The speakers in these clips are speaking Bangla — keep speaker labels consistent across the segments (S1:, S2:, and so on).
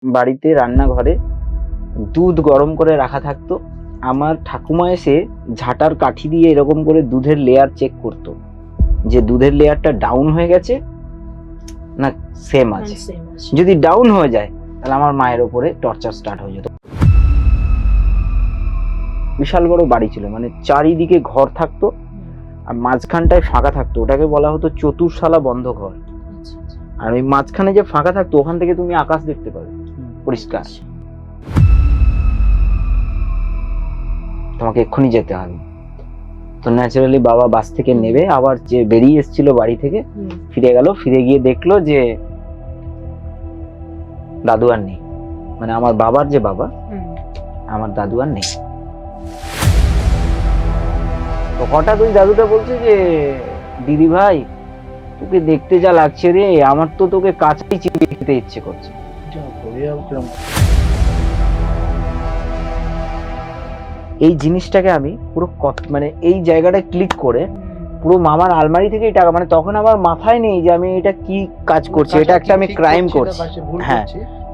S1: বাড়িতে রান্নাঘরে দুধ গরম করে রাখা থাকতো। আমার ঠাকুমা এসে ঝাঁটার কাঠি দিয়ে এরকম করে দুধের লেয়ার চেক করতো যে দুধের লেয়ারটা ডাউন হয়ে গেছে না সেম আছে। যদি ডাউন হয়ে যায় তাহলে আমার মায়ের ওপরে টর্চার স্টার্ট হয়ে যেত। বিশাল বড় বাড়ি ছিল, মানে চারিদিকে ঘর থাকতো আর মাঝখানটায় ফাঁকা থাকতো, ওটাকে বলা হতো চতুর্শালা বন্ধ ঘর। আর ওই মাঝখানে যে ফাঁকা থাকতো ওখান থেকে তুমি আকাশ দেখতে পাবে পরিষ্কার। তোমাকে এক্ষুনি যেতে হবে। তো ন্যাচারালি বাবা বাস থেকে নেবে, আবার যে বেরিয়ে এসেছিল বাড়ি থেকে ফিরে গেল, ফিরে গিয়ে দেখলো যে দাদু আর নেই, মানে আমার বাবার যে বাবা, আমার দাদু আর নেই। তো হঠাৎ ওই দাদুটা বলছে যে দিদি ভাই তোকে দেখতে যা লাগছে রে, আমার তো তোকে কাছেই চিবিয়ে খেতে ইচ্ছে করছে। এই জিনিসটাকে আমি পুরো মানে এই জায়গাটা ক্লিক করে পুরো মামার আলমারি থেকেই টাকা, মানে তখন আমার মাথায় নেই যে আমি এটা কি কাজ করছি, এটা একটা আমি ক্রাইম করছি। হ্যাঁ,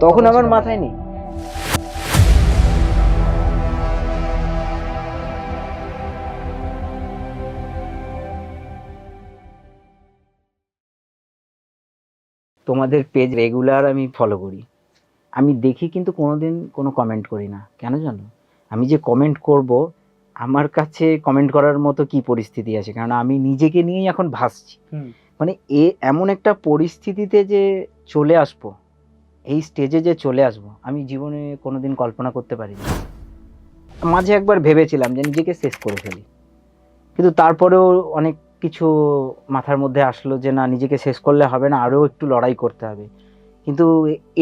S1: তখন আমার মাথায় নেই। তোমাদের পেজ রেগুলার আমি ফলো করি, আমি দেখি কিন্তু কোনোদিন কোনো কমেন্ট করি না। কেন জানো? আমি যে কমেন্ট করব, আমার কাছে কমেন্ট করার মতো কি পরিস্থিতি আছে, কারণ আমি নিজেকে নিয়েই এখন ভাসছি। মানে এমন একটা পরিস্থিতিতে যে চলে আসবো, এই স্টেজে যে চলে আসবো, আমি জীবনে কোনোদিন কল্পনা করতে পারিনি। মাঝে একবার ভেবেছিলাম যে নিজেকে শেষ করে ফেলি, কিন্তু তারপরেও অনেক কিছু মাথার মধ্যে আসলো যে না, নিজেকে শেষ করলে হবে না, আরও একটু লড়াই করতে হবে। কিন্তু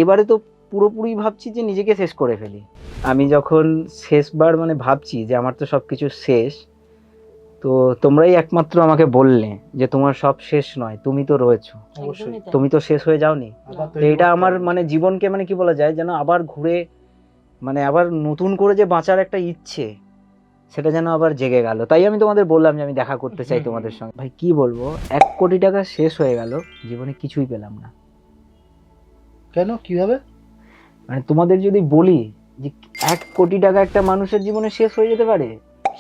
S1: এবারে তো পুরোপুরি ভাবছি যে নিজেকে শেষ করে ফেলি। আমি যখন শেষবার মানে ভাবছি যে আমার তো সব কিছু শেষ, তো তোমরাই একমাত্র আমাকে বললে যে তোমার সব শেষ নয়, তুমি তো রয়েছো, তুমি তো শেষ হয়ে যাওনি। তো এটা আমার মানে জীবনকে মানে কি বলা যায় যেন আবার ঘুরে, মানে আবার নতুন করে যে বাঁচার একটা ইচ্ছে, সেটা যেন আবার জেগে গেল। তাই আমি তোমাদের বললাম যে আমি দেখা করতে চাই তোমাদের সঙ্গে। ভাই কি বলবো, 1 কোটি টাকা শেষ হয়ে গেল, জীবনে কিছুই পেলাম না।
S2: কেন, কিভাবে?
S1: মানে তোমাদের যদি বলি যে 1 কোটি টাকা একটা মানুষের জীবনে শেষ হয়ে যেতে পারে,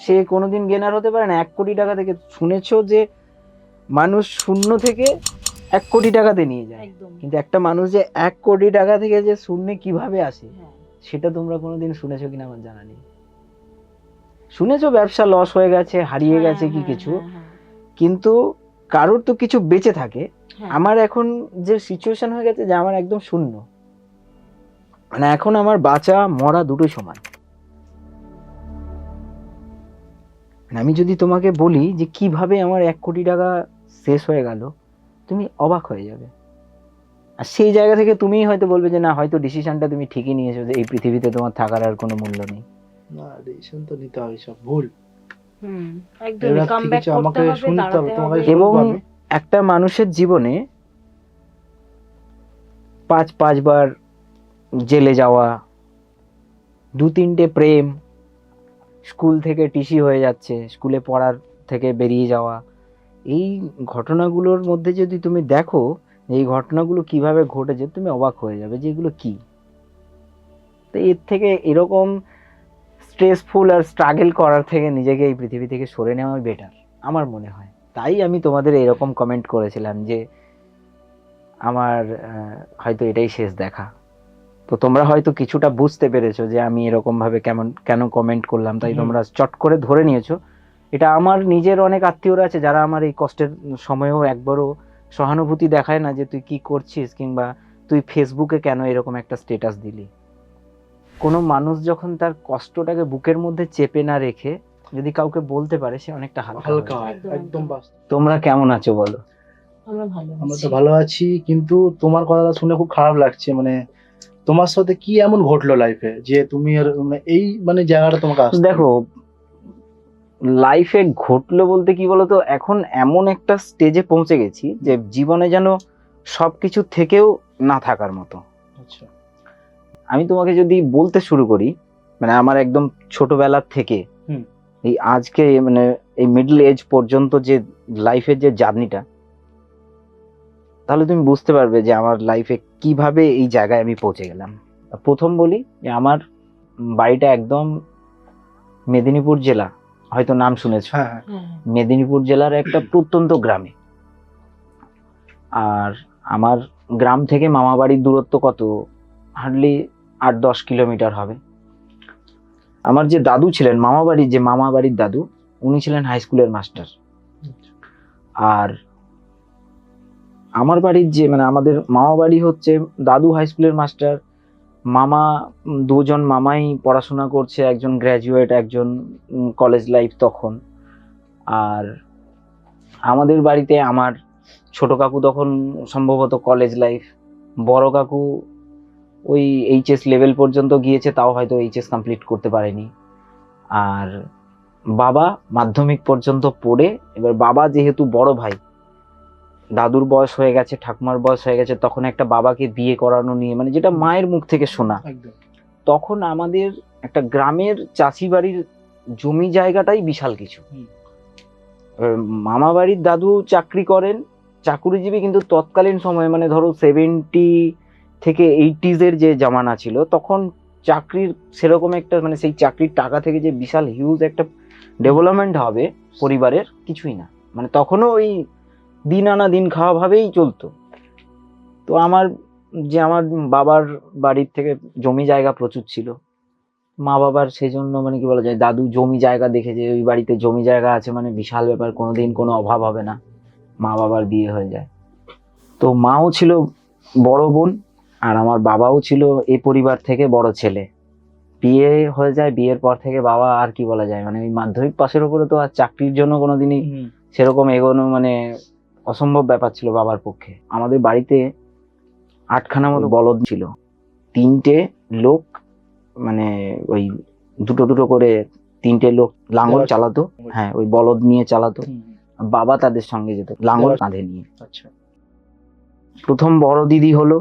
S1: সে কোনোদিন গেনার হতে পারে না। 1 কোটি টাকা থেকে শুনেছো যে মানুষ শূন্য থেকে 1 কোটি টাকাতে নিয়ে যায়, কিন্তু একটা মানুষ যে 1 কোটি টাকা থেকে যে শূন্যে কিভাবে আসে, সেটা তোমরা কোনোদিন শুনেছো কিনা আমার জানা নেই। শুনেছো ব্যবসা লস হয়ে গেছে, হারিয়ে গেছে কি কিছু, কিন্তু কারোর তো কিছু বেঁচে থাকে। আমার এখন যে সিচুয়েশন হয়ে গেছে যে আমার একদম শূন্য, মানে এখন আমার বাঁচা মরা দুটোই সমান। আমি যদি তোমাকে বলি যে কিভাবে আমার 1 কোটি টাকা শেষ হয়ে গেল, তুমি অবাক হয়ে যাবে। আর সেই জায়গা থেকে তুমিই হয়তো বলবে যে না, হয়তো ডিসিশনটা তুমি ঠিকই নিয়েছো, যে এই পৃথিবীতে তোমার থাকার আর কোনো মূল্য নেই।
S2: না, ডিসিশন তো নিতে হবে, সব ভুল।
S3: একদমই কামব্যাক করতে হবে, দাঁড়াতে হবে।
S1: এবং একটা মানুষের জীবনে 5 বার জেলে যাওয়া, 2-3টে প্রেম, স্কুল থেকে টিসি হয়ে যাচ্ছে, স্কুলে পড়ার থেকে বেরিয়ে যাওয়া, এই ঘটনাগুলোর মধ্যে যদি তুমি দেখো এই ঘটনাগুলো কিভাবে ঘটেছে, তুমি অবাক হয়ে যাবে যে এগুলো কি। তো এর থেকে এরকম স্ট্রেসফুল আর স্ট্রাগল করার থেকে নিজেকে এই পৃথিবী থেকে সরে নেওয়া বেটার আমার মনে হয়। তাই আমি তোমাদের এরকম কমেন্ট করেছিলাম যে আমার হয়তো এটাই শেষ দেখা। তো তোমরা হয়তো কিছুটা বুঝতে পেরেছো যে আমি এরকম ভাবে কেন কমেন্ট করলাম, তাই তোমরা চট করে ধরে নিয়েছো। এটা আমার নিজের অনেক আত্মীয়রা আছে যারা আমার এই কষ্টের সময়েও একবারও সহানুভূতি দেখায় না যে তুই কি করছিস, কিংবা তুই ফেসবুকে কেন এরকম একটা স্ট্যাটাস দিলি। কোনো মানুষ যখন তার কষ্টটাকে বুকের মধ্যে চেপে না রেখে যদি কাউকে বলতে পারে, সে অনেকটা হালকা হয়।
S2: একদম।
S1: তোমরা কেমন আছো বলো?
S2: আমরা তো ভালো আছি, কিন্তু তোমার কথাটা শুনে খুব খারাপ লাগছে। মানে তোমার সাথে কি এমন ঘটলো লাইফে যে তুমি মানে এই মানে জায়গাটা তোমাকে আসতে?
S1: দেখো, লাইফে ঘটলো বলতে কি বলতো, এখন এমন একটা স্টেজে পৌঁছে গেছি যে জীবনে যেন সবকিছু থেকেও না থাকার মতো।
S2: আচ্ছা,
S1: আমি তোমাকে যদি বলতে শুরু করি, মানে আমার একদম ছোটবেলার থেকে এই আজকে মানে এই মিডল এজ পর্যন্ত যে লাইফের যে জার্নিটা, তাহলে তুমি বুঝতে পারবে যে আমার লাইফে কিভাবে এই জায়গায় আমি পৌঁছে গেলাম। প্রথম বলি যে আমার বাড়িটা একদম মেদিনীপুর জেলা, হয়তো নাম শুনেছ,
S2: হ্যাঁ হ্যাঁ
S3: হ্যাঁ,
S1: মেদিনীপুর জেলার একটা প্রত্যন্ত গ্রামে। আর আমার গ্রাম থেকে মামা বাড়ির দূরত্ব কত, হার্ডলি 8-10 কিলোমিটার হবে। আমার যে দাদু ছিলেন মামা বাড়ির দাদু, উনি ছিলেন হাই স্কুলের মাস্টার। আর আমার বাড়ির যে মানে আমাদের মামা বাড়ি হচ্ছে, দাদু হাই স্কুলের মাস্টার, মামা দুজন মামাই পড়াশোনা করছে, একজন গ্র্যাজুয়েট, একজন কলেজ লাইফ তখন। আর আমাদের বাড়িতে আমার ছোট কাকু তখন সম্ভবত কলেজ লাইফ, বড় কাকু ওই এইচএস লেভেল পর্যন্ত গিয়েছে, তাও হয়তো এইচএস কমপ্লিট করতে পারেনি। আর বাবা মাধ্যমিক পর্যন্ত পড়ে, এবার বাবা যেহেতু বড় ভাই, দাদুর বয়স হয়ে গেছে, ঠাকুমার বয়স হয়ে গেছে, তখন একটা বাবাকে বিয়ে করানো নিয়ে মানে যেটা মায়ের মুখ থেকে শোনা,
S2: একদম।
S1: তখন আমাদের একটা গ্রামের চাষি বাড়ির জমি জায়গাটাই বিশাল কিছু। এবার মামা বাড়ির দাদু চাকরি করেন, চাকুরিজীবী, কিন্তু তৎকালীন সময়ে মানে ধরো 70 থেকে 80s এর যে জামানা ছিল, তখন চাকরির সেরকম একটা মানে সেই চাকরির টাকা থেকে যে বিশাল হিউজ একটা ডেভেলপমেন্ট হবে পরিবারের, কিছুই না। মানে তখনও ওই দিন আনা দিন খাওয়া ভাবেই চলতো। তো আমার বাবার বাড়ির থেকে জমি জায়গা প্রচুর ছিল, মা বাবার সেই জন্য মানে কি বলা যায়, দাদু জমি জায়গা দেখে যে ওই বাড়িতে জমি জায়গা আছে মানে বিশাল ব্যাপার, কোনোদিন কোনো অভাব হবে না, মা বাবার বিয়ে হয়ে যায়। তো মাও ছিল বড় বোন, আর আমার বাবাও ছিল এই পরিবার থেকে বড় ছেলে। বিয়ে হয়ে যায়, বিয়ের পর থেকে বাবা আর কি বলা যায় মানে ওই মাধ্যমিক পাশের উপরে তো আর চাকরির জন্য কোনোদিনই সেরকম এগোনো মানে অসম্ভব ব্যাপার ছিল বাবার পক্ষে। আমাদের বাড়িতে 8খানা মতো বলদ ছিল, 3টে লোক মানে ওই দুটো করে 3টে লোক লাঙ্গল চালাতো, হ্যাঁ ওই বলদ নিয়ে চালাতো, বাবা তাদের সঙ্গে যেত লাঙ্গল কাঁধে নিয়ে।
S2: আচ্ছা।
S1: প্রথম বড় দিদি হলো,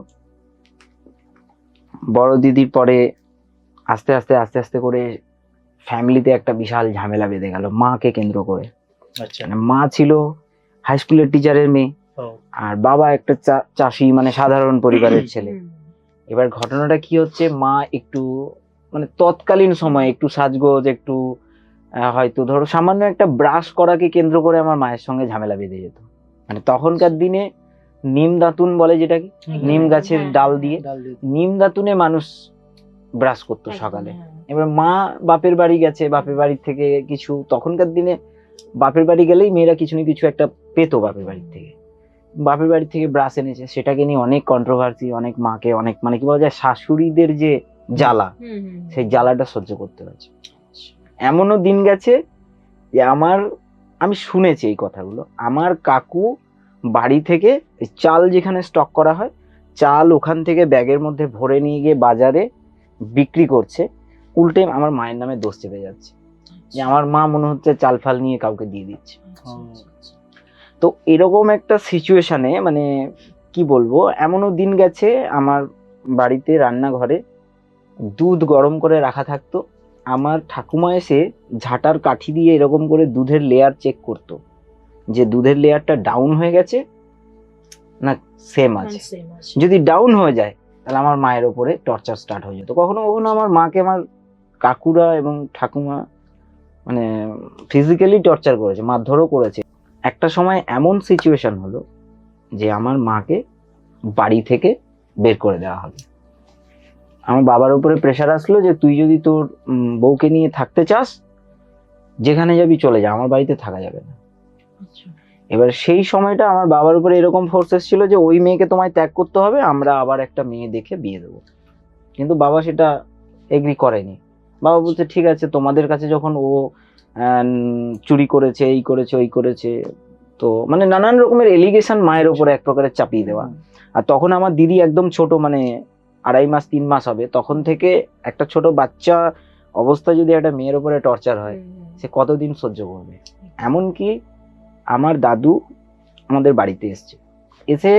S1: বড় দিদির পরে আস্তে আস্তে করে ফ্যামিলিতে একটা বিশাল ঝামেলা বেঁধে গেল মাকে কেন্দ্র করে।
S2: আচ্ছা।
S1: মানে মা ছিল হাই স্কুলের টিচারের মেয়ে, আর বাবা একটা চাষি মানে সাধারণ পরিবারের ছেলে। এবার ঘটনাটা কি হচ্ছে, মা একটু মানে তৎকালীন সময়ে একটু সাজগোজ, একটু হয়তো ধরো সামান্য একটা ব্রাশ করাকে কেন্দ্র করে আমার মায়ের সঙ্গে ঝামেলা বেঁধে যেত। মানে তখনকার দিনে নিম দাতুন বলে যেটাকে, নিম গাছের ডাল দিয়ে নিম দাতুনে মানুষ ব্রাশ করতো সকালে। এবার মা বাপের বাড়ি গেছে, বাপের বাড়ি থেকে কিছু, তখনকার দিনে বাপের বাড়ি গেলেই মেয়েরা কিছু না কিছু একটা পেতো বাপের বাড়ি থেকে, বাপের বাড়ি থেকে ব্রাশ এনেছে, সেটাকে নিয়ে অনেক কন্ট্রোভার্সি, অনেক মাকে অনেক মানে কি বলা যায় শাশুড়িদের যে জ্বালা, সেই জ্বালাটা সহ্য করতে হয়েছে। এমনও দিন গেছে যে আমি শুনেছি এই কথাগুলো, আমার কাকু বাড়ি থেকে চাল যেখানে স্টক করা হয়, চাল ওখান থেকে ব্যাগের মধ্যে ভরে নিয়ে গিয়ে বাজারে বিক্রি করছে, উল্টে আমার মায়ের নামে দোষ চেপে যাচ্ছে, যে আমার মা মনে হচ্ছে চাল ফাল নিয়ে কাউকে দিয়ে দিচ্ছে। তো এরকম একটা সিচুয়েশনে মানে কি বলবো, এমনও দিন গেছে আমার বাড়িতে রান্নাঘরে দুধ গরম করে রাখা থাকতো, আমার ঠাকুমা এসে ঝাঁটার কাঠি দিয়ে এরকম করে দুধের লেয়ার চেক করতো, যে দুধের লেয়ারটা ডাউন হয়ে গেছে না সেম আছে। যদি ডাউন হয়ে যায় তাহলে আমার মায়ের ওপরে টর্চার স্টার্ট হয়ে যেত। কখনো কখনো আমার মাকে আমার কাকুরা এবং ঠাকুমা মানে ফিজিক্যালি টর্চার করেছে, মারধরও করেছে। একটা সময় এমন সিচুয়েশন হলো যে আমার মাকে বাড়ি থেকে বের করে দেওয়া হলো। আমার বাবার উপরে প্রেশার আসলো যে তুই যদি তোর বউকে নিয়ে থাকতে চাস, যেখানে যাবি চলে যা, আমার বাড়িতে থাকা যাবে না। এবার সেই সময়টা আমার বাবার উপরে এরকম ফোর্সেস ছিল যে ওই মেয়েকে তোমায় ত্যাগ করতে হবে, আমরা আবার একটা মেয়ে দেখে বিয়ে দেবো। কিন্তু বাবা সেটা এগ্রি করেনি। বাবা বলছে ঠিক আছে, তোমাদের কাছে যখন ও চুরি করেছে, এই করেছে, ওই করেছে, তো মানে নানান রকমের এলিগেশন মায়ের উপরে এক প্রকারের চাপিয়ে দেওয়া। আর তখন আমার দিদি একদম ছোট, মানে 2.5 মাস 3 মাস হবে, তখন থেকে একটা ছোট বাচ্চা অবস্থা যদি একটা মেয়ের উপরে টর্চার হয়, সে কতদিন সহ্য করবে। এমনকি আমার দাদু আমাদের বাড়িতে এসে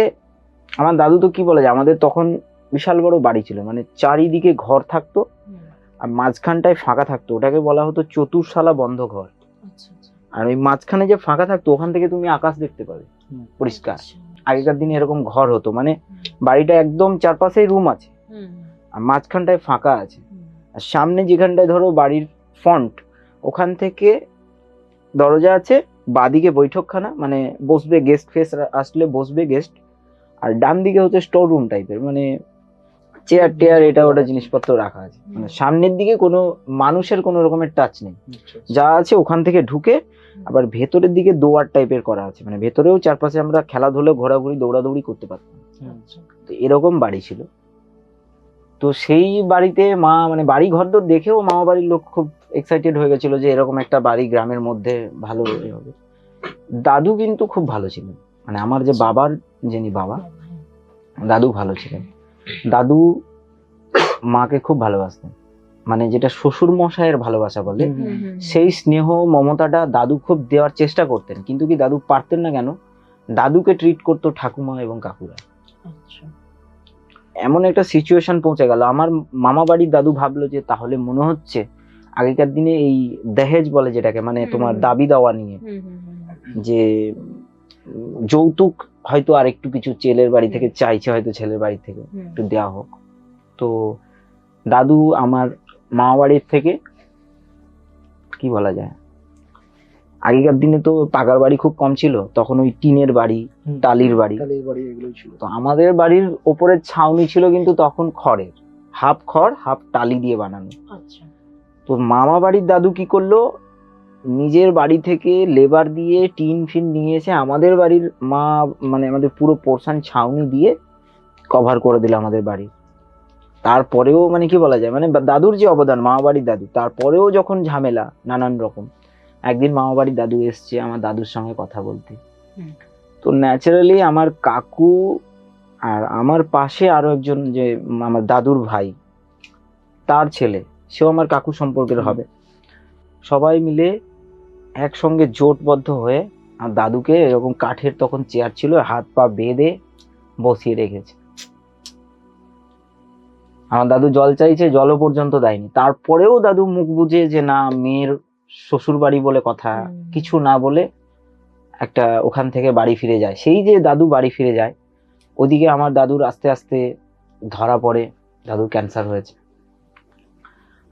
S1: আমার দাদু তো কি বলে যায়, আমাদের তখন বিশাল বড় বাড়ি ছিল, মানে চারিদিকে ঘর থাকতো আর মাঝখানটায় ফাঁকা থাকতো, ওটাকে বলা হতো চতুর্শালা বন্ধ ঘর। আর ওই মাঝখানে যে ফাঁকা থাকতো ওখান থেকে তুমি আকাশ দেখতে পাবে পরিষ্কার। আগেকার দিনে এরকম ঘর হতো, মানে বাড়িটা একদম চারপাশেই রুম আছে, আর মাঝখানটায় ফাঁকা আছে।
S3: হুম।
S1: আর সামনে যেখানটায় ধরো বাড়ির ফ্রন্ট, ওখান থেকে দরজা আছে, বাদিকে বৈঠকখানা, মানে বসবে গেস্ট ফেস আসলে বসবে গেস্ট, আর ডান দিকে হচ্ছে স্টোর রুম টাইপের, মানে চেয়ার টেয়ার এটা ওটা জিনিসপত্র রাখা আছে। মানে সামনের দিকে কোনো মানুষের কোনো রকমের টাচ নেই,
S2: আচ্ছা,
S1: যা আছে ওখান থেকে ঢুকে আবার ভেতরের দিকে দোয়ার টাইপের করা আছে, মানে ভেতরেও চারপাশে আমরা খেলাধুলো ঘোরাঘুরি দৌড়াদৌড়ি করতে পারতাম।
S3: আচ্ছা।
S1: তো এরকম বাড়ি ছিল। তো সেই বাড়িতে মা, মানে বাড়ি ঘরদোর দেখেও মামা বাড়ির লোক খুব এক্সাইটেড হয়ে গেছিল যে এরকম একটা বাড়ি গ্রামের মধ্যে ভালো এ হবে। দাদু কিন্তু খুব ভালো ছিলেন, মানে আমার যে বাবার যিনি বাবা, দাদু ভালো ছিলেন। দাদু মাকে খুব ভালোবাসতেন, মানে যেটা শ্বশুর মশাইয়ের ভালোবাসা বলে,
S3: হুম, হুম, হুম।
S1: সেই স্নেহ মমতাটা দাদু খুব দেওয়ার চেষ্টা করতেন, কিন্তু কি দাদু পারতেন না কেন, দাদুকে ট্রিট করতো ঠাকুমা এবং কাকুরা।
S3: আচ্ছা।
S1: এমন একটা সিচুয়েশন পৌঁছে গেল, আমার মামা বাড়ির দাদু ভাবলো যে তাহলে মনে হচ্ছে আগেকার দিনে এই দহেজ বলে যেটাকে, মানে তোমার দাবি দেওয়া নিয়ে,
S3: হুম, হুম, হুম।
S1: যে যৌতুক হয়তো আর একটু কিছু ছেলের বাড়ি থেকে চাইছে, হয়তো ছেলের বাড়ি থেকে
S3: হুম।
S1: একটু দেওয়া হোক। তো দাদু আমার মামা বাড়ির থেকে, কি বলা যায়, আগেকার দিনে তো পাকার বাড়ি খুব কম ছিল, তখন ওই টিনের বাড়ি, টালির বাড়ি।
S2: এগুলোই ছিল।
S1: তো আমাদের বাড়ির ওপরের ছাউনি ছিল কিন্তু তখন খড়ের, হাফ খড় হাফ টালি দিয়ে বানানো।
S3: আচ্ছা।
S1: তো মামা বাড়ির দাদু কি করলো, নিজের বাড়ি থেকে লেবার দিয়ে টিন ফিন নিয়ে এসে আমাদের বাড়ির মা, মানে আমাদের পুরো পোর্শন ছাউনি দিয়ে কভার করে দিল আমাদের বাড়ি। তারপরেও মানে কি বলা যায়, মানে দাদুর যে অবদান, মামা বাড়ির দাদু, তারপরেও যখন ঝামেলা নানান রকম, একদিন মামা বাড়ির দাদু এসছে আমার দাদুর সঙ্গে কথা বলতে।
S3: হুম।
S1: তো ন্যাচারালি আমার কাকু আর আমার পাশে আরো একজন, যে আমার দাদুর ভাই, তার ছেলে, সেও আমার কাকু সম্পর্কের হবে, সবাই মিলে একসঙ্গে জোটবদ্ধ হয়ে আর দাদুকে এরকম কাঠের তখন চেয়ার ছিল, হাত পা বেঁধে বসিয়ে রেখেছে। আমার দাদু জল চাইছে, জলও পর্যন্ত দেয়নি, তারপরেও দাদু মুখ বুঝে যে না, মেয়ের শ্বশুর বাড়ি বলে কথা, কিছু না বলে একটা ওখান থেকে বাড়ি ফিরে যায়। সেই যে দাদু বাড়ি ফিরে যায়, ওদিকে আমার দাদুর আস্তে আস্তে ধরা পড়ে দাদুর ক্যান্সার হয়েছে।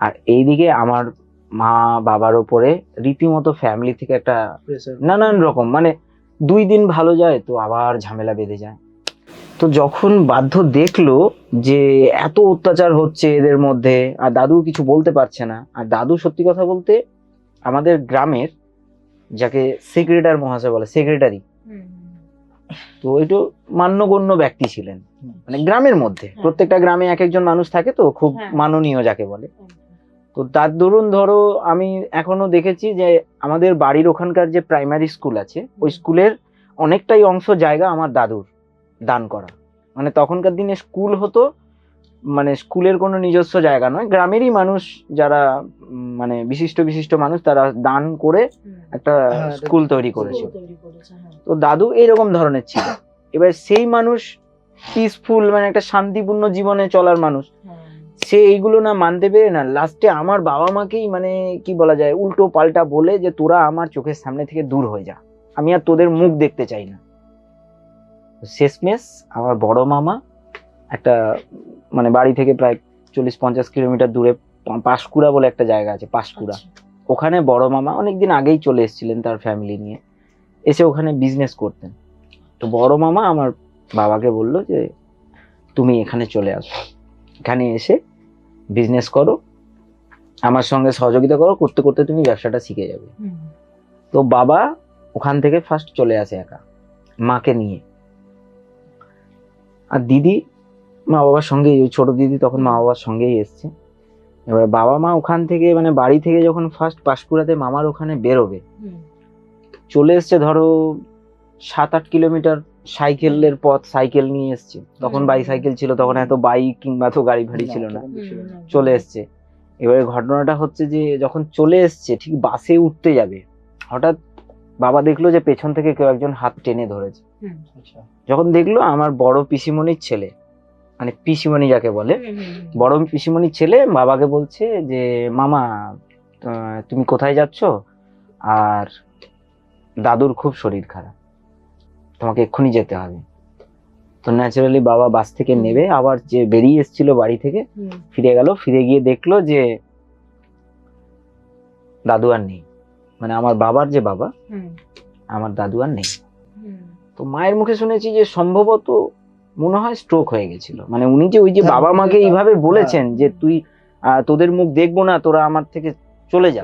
S1: আর এইদিকে আমার মা বাবার ওপরে রীতিমতো ফ্যামিলি থেকে একটা নানান রকম, মানে 2 দিন ভালো যায় তো আবার ঝামেলা বেঁধে যায়। তো যখন বাধ্য দেখলো যে এত অত্যাচার হচ্ছে এদের মধ্যে, আর দাদু কিছু বলতে পারছে না, আর দাদু সত্যি কথা বলতে আমাদের গ্রামের যাকে সেক্রেটারি মহাশয় বলে, সেক্রেটারি, তো একটু মান্যগণ্য ব্যক্তি ছিলেন, মানে গ্রামের মধ্যে প্রত্যেকটা গ্রামে এক একজন মানুষ থাকে, তো খুব মাননীয় যাকে বলে। তো তার দরুন ধরো আমি এখনো দেখেছি যে আমাদের বাড়ির ওখানকার যে প্রাইমারি স্কুল আছে, ওই স্কুলের অনেকটাই অংশ জায়গা আমার দাদুর দান করা। মানে তখনকার দিনে স্কুল হতো, মানে স্কুলের কোনো নিজস্ব জায়গা নয়, গ্রামেরই মানুষ যারা মানে বিশিষ্ট বিশিষ্ট মানুষ, তারা দান করে একটা স্কুল তৈরি করেছিল। তো দাদু এইরকম ধরনের ছিল। এবার সেই মানুষ পিসফুল, মানে একটা শান্তিপূর্ণ জীবনে চলার মানুষ, সে এইগুলো না মানতে পেরে না লাস্টে আমার বাবা মাকেই, মানে কি বলা যায়, উল্টো পাল্টা বলে যে তোরা আমার চোখের সামনে থেকে দূর হয়ে যা, আমি আর তোদের মুখ দেখতে চাই না। শেষমেশ আমার বড় মামা একটা, মানে বাড়ি থেকে প্রায় 40-50 কিলোমিটার দূরে পাঁশকুড়া বলে একটা জায়গা আছে, পাঁশকুড়া, ওখানে বড় মামা অনেকদিন আগেই চলে এসেছিলেন তার ফ্যামিলি নিয়ে, এসে ওখানে বিজনেস করতেন। তো বড় মামা আমার বাবাকে বললো যে তুমি এখানে চলে আসো, এখানে এসে বিজনেস করো, আমার সঙ্গে সহযোগিতা করো, করতে করতে তুমি ব্যবসাটা শিখে যাবে। তো বাবা ওখান থেকে ফার্স্ট চলে আসে একা, মাকে নিয়ে, আর দিদি মা বাবার সঙ্গেই, ছোট দিদি তখন মা বাবার সঙ্গেই এসছে। এবার বাবা মা ওখান থেকে, মানে বাড়ি থেকে যখন ফার্স্ট পাঁশকুড়াতে মামার ওখানে বেরোবে, চলে এসছে ধরো 7-8 কিলোমিটার সাইকেলের পথ, সাইকেল নিয়ে এসছে, তখন বাইসাইকেল ছিল, তখন এত বাইক কিংবা তো গাড়ি ফাড়ি ছিল না, চলে এসছে। এবারে ঘটনাটা হচ্ছে যে যখন চলে এসছে ঠিক বাসে উঠতে যাবে, হঠাৎ বাবা দেখলো যে পেছন থেকে কেউ একজন হাত টেনে ধরেছে। যখন দেখলো আমার বড় পিসিমণির ছেলে, মানে পিসিমণি যাকে বলে, বড় পিসিমণির ছেলে বাবাকে বলছে যে মামা তুমি কোথায় যাচ্ছ, আর দাদুর খুব শরীর খারাপ, তোমাকে এক্ষুনি যেতে হবে। তো ন্যাচারালি বাবা বাস থেকে নেবে আবার যে বেরিয়ে এসেছিল বাড়ি থেকে, ফিরে গেল, ফিরে গিয়ে দেখলো যে দাদু আর নেই, মানে আমার বাবার যে বাবা, আমার দাদু আর নেই। তো মায়ের মুখে শুনেছি যে সম্ভবত মনে হয় স্ট্রোক হয়ে গেছিল, মানে উনি যে ওই যে বাবা মাকে এইভাবে বলেছেন যে তুই তোদের মুখ দেখবো না, তোরা আমার থেকে চলে যা,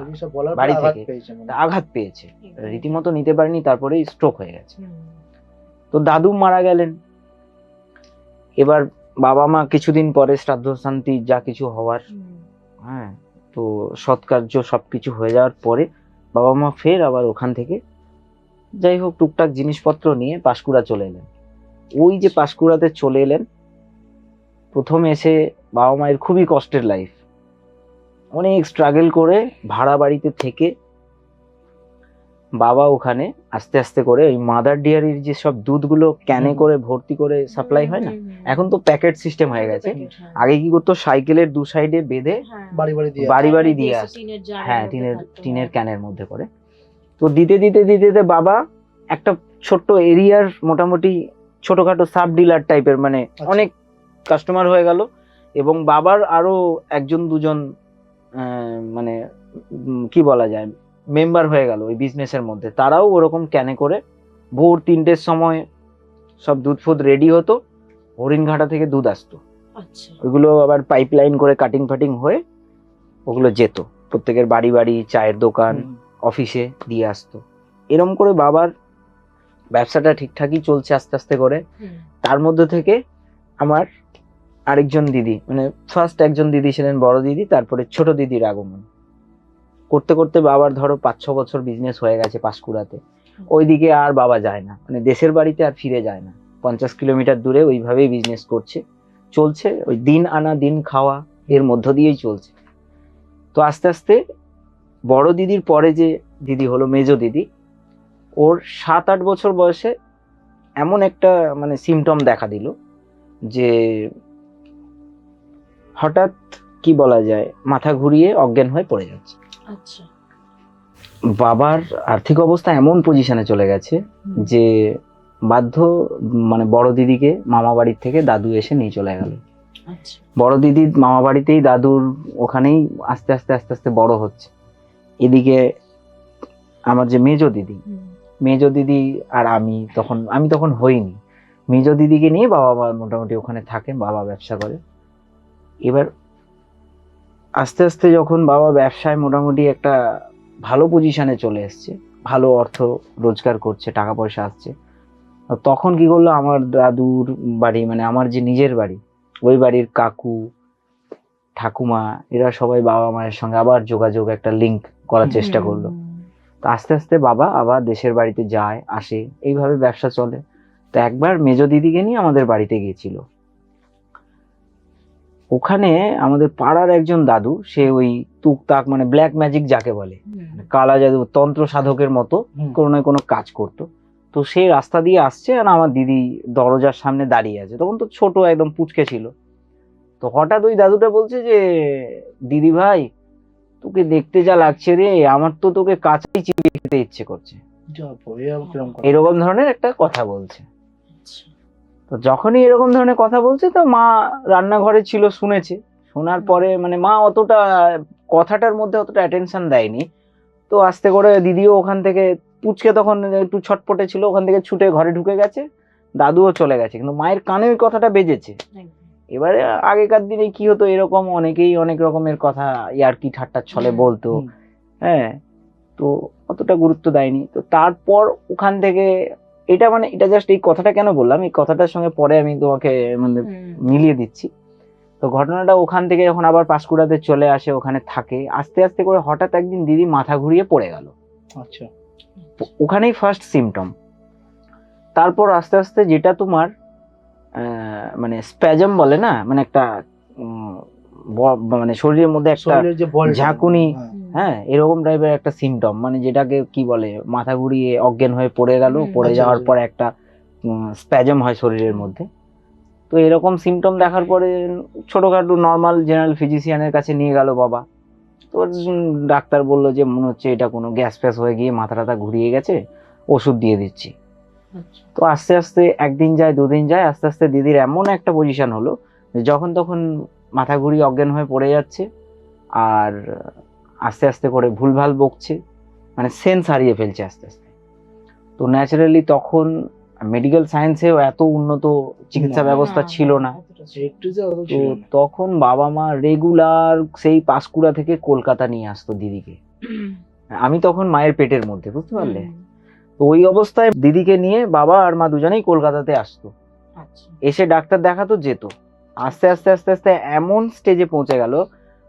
S1: বাড়ি থেকে আঘাত পেয়েছে, রীতিমতো নিতে পারেনি, তারপরে স্ট্রোক হয়ে গেছে। তো দাদু মারা গেলেন। এবার বাবা মা কিছুদিন পরে শ্রাদ্ধ শান্তি যা কিছু হওয়ার, হ্যাঁ, তো সৎকার্য সবকিছু হয়ে যাওয়ার পরে বাবা মা ফের আবার ওখান থেকে যাই হোক টুকটাক জিনিসপত্র নিয়ে পাঁশকুড়া চলে এলেন। ওই যে পাঁশকুড়াতে চলে এলেন, প্রথম এসে বাবা মায়ের খুবই কষ্টের লাইফ, অনেক স্ট্রাগল করে ভাড়া বাড়িতে থেকে বাবা ওখানে আস্তে আস্তে করে ওই মাদার ডেয়ারির যে সব দুধগুলো ক্যানে করে ভর্তি করে সাপ্লাই হয় না, এখন তো প্যাকেট সিস্টেম হয়ে গেছে, আগে কি করতো সাইকেলের দু সাইডে বেঁধে বাড়ি বাড়ি দিয়ে আসতো, হ্যাঁ টিনের ক্যানের মধ্যে করে। তো দিতে দিতে দিতে দিতে বাবা একটা ছোট্ট এরিয়ার মোটামুটি ছোটখাটো সাব ডিলার টাইপের, মানে অনেক কাস্টমার হয়ে গেল, এবং বাবার আরো একজন দুজন মানে কি বলা যায় মেম্বার হয়ে গেল ওই বিজনেসের মধ্যে, তারাও ওরকম ক্যানে করে ভোর 3টের সময় সব দুধ ফুদ রেডি হতো, হরিণঘাটা থেকে দুধ আসতো, ওইগুলো আবার পাইপ লাইন করে কাটিং ফাটিং হয়ে ওগুলো যেত প্রত্যেকের বাড়ি বাড়ি, চায়ের দোকান, অফিসে দিয়ে আসতো। এরম করে বাবার ব্যবসাটা ঠিকঠাকই চলছে আস্তে আস্তে করে। তার মধ্যে থেকে আমার আরেকজন দিদি, মানে ফার্স্ট একজন দিদি ছিলেন বড় দিদি, তারপরে ছোট দিদির আগমন করতে করতে বাবার ধরো 5-6 বছর বিজনেস হয়ে গেছে পাঁশকুড়াতে। ওইদিকে আর বাবা যায় না, মানে দেশের বাড়িতে আর ফিরে যায় না, 50 কিলোমিটার দূরে ওইভাবেই বিজনেস করছে, চলছে, ওই দিন আনা দিন খাওয়া এর মধ্য দিয়েই চলছে। তো আস্তে আস্তে বড় দিদির পরে যে দিদি হলো মেজো দিদি, ওর 7-8 বছর বয়সে এমন একটা মানে সিমটম দেখা দিল যে হঠাৎ কি বলা যায় মাথা ঘুরিয়ে অজ্ঞান হয়ে পড়ে যাচ্ছে।
S3: আচ্ছা,
S1: বাবার আর্থিক অবস্থা এমন পজিশনে চলে গেছে যে বাধ্য মানে বড় দিদিকে মামা বাড়ির থেকে দাদু এসে নিয়ে চলে গেল। বড় দিদির মামা বাড়িতেই দাদুর ওখানেই আস্তে আস্তে আস্তে আস্তে বড় হচ্ছে। এদিকে আমার যে মেজো দিদি আর আমি তখন হইনি, মেজো দিদিকে নিয়ে বাবা মা মোটামুটি ওখানে থাকেন, বাবা ব্যবসা করে। এবার আস্তে আস্তে যখন বাবা ব্যবসায় মোটামুটি একটা ভালো পজিশনে চলে এসছে, ভালো অর্থ রোজগার করছে, টাকা পয়সা আসছে, তখন কি করলো আমার দাদুর বাড়ি, মানে আমার যে নিজের বাড়ি, ওই বাড়ির কাকু ঠাকুমা এরা সবাই বাবা মায়ের সঙ্গে আবার যোগাযোগ একটা লিঙ্ক করার চেষ্টা করলো। তো আস্তে আস্তে বাবা আবার দেশের বাড়িতে যায় আসে, এইভাবে ব্যবসা চলে। তো একবার মেজো দিদিকে নিয়ে আমাদের বাড়িতে গিয়েছিল। ওখানে আমাদের পাড়ার একজন দাদু, সে ওই টুকটাক মানে ব্ল্যাক ম্যাজিক যাকে বলে, কালা জাদু তন্ত্র সাধকের মতো কোনো না কোনো কাজ করতো। তো সে রাস্তা দিয়ে আসছে আর আমার দিদি দরজার সামনে দাঁড়িয়ে আছে, তখন তো ছোট একদম পুচকে ছিল। তো হঠাৎ ওই দাদুটা বলছে যে দিদি ভাই তোকে দেখতে যা লাগছে রে, আমার তো তোকে কাছেই চিবিয়ে খেতে ইচ্ছে করছে, এরকম ধরনের একটা কথা বলছে। তো যখনই এরকম ধরনের কথা বলছে, তো মা রান্নাঘরে ছিল, শুনেছে, শোনার পরে মানে মা অতটা কথাটার মধ্যে অতটা অ্যাটেনশন দেয়নি। তো আস্তে করে দিদিও ওখান থেকে, পুচকে তখন একটু ছটপটে ছিল, ওখান থেকে ছুটে ঘরে ঢুকে গেছে, দাদুও চলে গেছে, কিন্তু মায়ের কানে ওই কথাটা বেজেছে। এবারে আগেকার দিনে কি হতো, এরকম অনেকেই অনেক রকমের কথা ইয়ার্কি ঠাট্টার ছলে বলতো, হ্যাঁ, তো অতটা গুরুত্ব দেয়নি। তো তারপর ওখান থেকে এটা জাস্ট এই কথাটা কেন বললাম, এই কথাটার সঙ্গে পরে আমি তোমাকে মানে মিলিয়ে দিচ্ছি। তো ঘটনাটা ওখান থেকে যখন আবার পাঁশকুড়াতে চলে আসে, ওখানে থাকে, আস্তে আস্তে করে হঠাৎ একদিন দিদি মাথা ঘুরিয়ে পড়ে গেল। আচ্ছা, ওখানেই ফার্স্ট সিমটম। তারপর আস্তে আস্তে যেটা তোমার মানে স্প্যাজম বলে না, মানে একটা মানে শরীরের মধ্যে একটা ঝাঁকুনি, হ্যাঁ, এরকম টাইপের একটা সিমটম, মানে যেটাকে কি বলে মাথা ঘুরিয়ে অজ্ঞান হয়ে পড়ে গেল, পড়ে যাওয়ার পর একটা স্প্যাজম হয় শরীরের মধ্যে। তো এরকম সিমটম দেখার পরে ছোটখাটো নর্মাল জেনারেল ফিজিশিয়ানের কাছে নিয়ে গেল বাবা। তো ডাক্তার বললো যে মনে হচ্ছে এটা কোনো গ্যাস ফ্যাস হয়ে গিয়ে মাথা টাথা ঘুরিয়ে গেছে, ওষুধ দিয়ে দিচ্ছি।
S3: আচ্ছা।
S1: তো আস্তে আস্তে একদিন যায়, দুদিন যায়, আস্তে আস্তে দিদির এমন একটা পজিশন হলো যে যখন তখন মাথা ঘুরিয়ে অজ্ঞান হয়ে পড়ে যাচ্ছে, আর আস্তে আস্তে করে ভুলভাল বকছে, মানে সেন্স হারিয়ে ফেলছে আস্তে আস্তে। তো ন্যাচারালি তখন মেডিকেল সায়েন্সেও এত উন্নত চিকিৎসা ব্যবস্থা ছিল না।
S2: একটু যে অত
S1: তো
S2: ছিল না।
S1: তখন বাবা মা রেগুলার সেই পাঁশকুড়া থেকে কলকাতা নিয়ে আসতো দিদিকে। আমি তখন মায়ের পেটের মধ্যে, বুঝতে পারলে? তো ওই অবস্থায় দিদিকে নিয়ে বাবা আর মা দুজনেই কলকাতাতে আসতো,
S3: আচ্ছা।
S1: এসে ডাক্তার দেখাতো, যেত। আস্তে আস্তে আস্তে আস্তে এমন স্টেজে পৌঁছে গেল,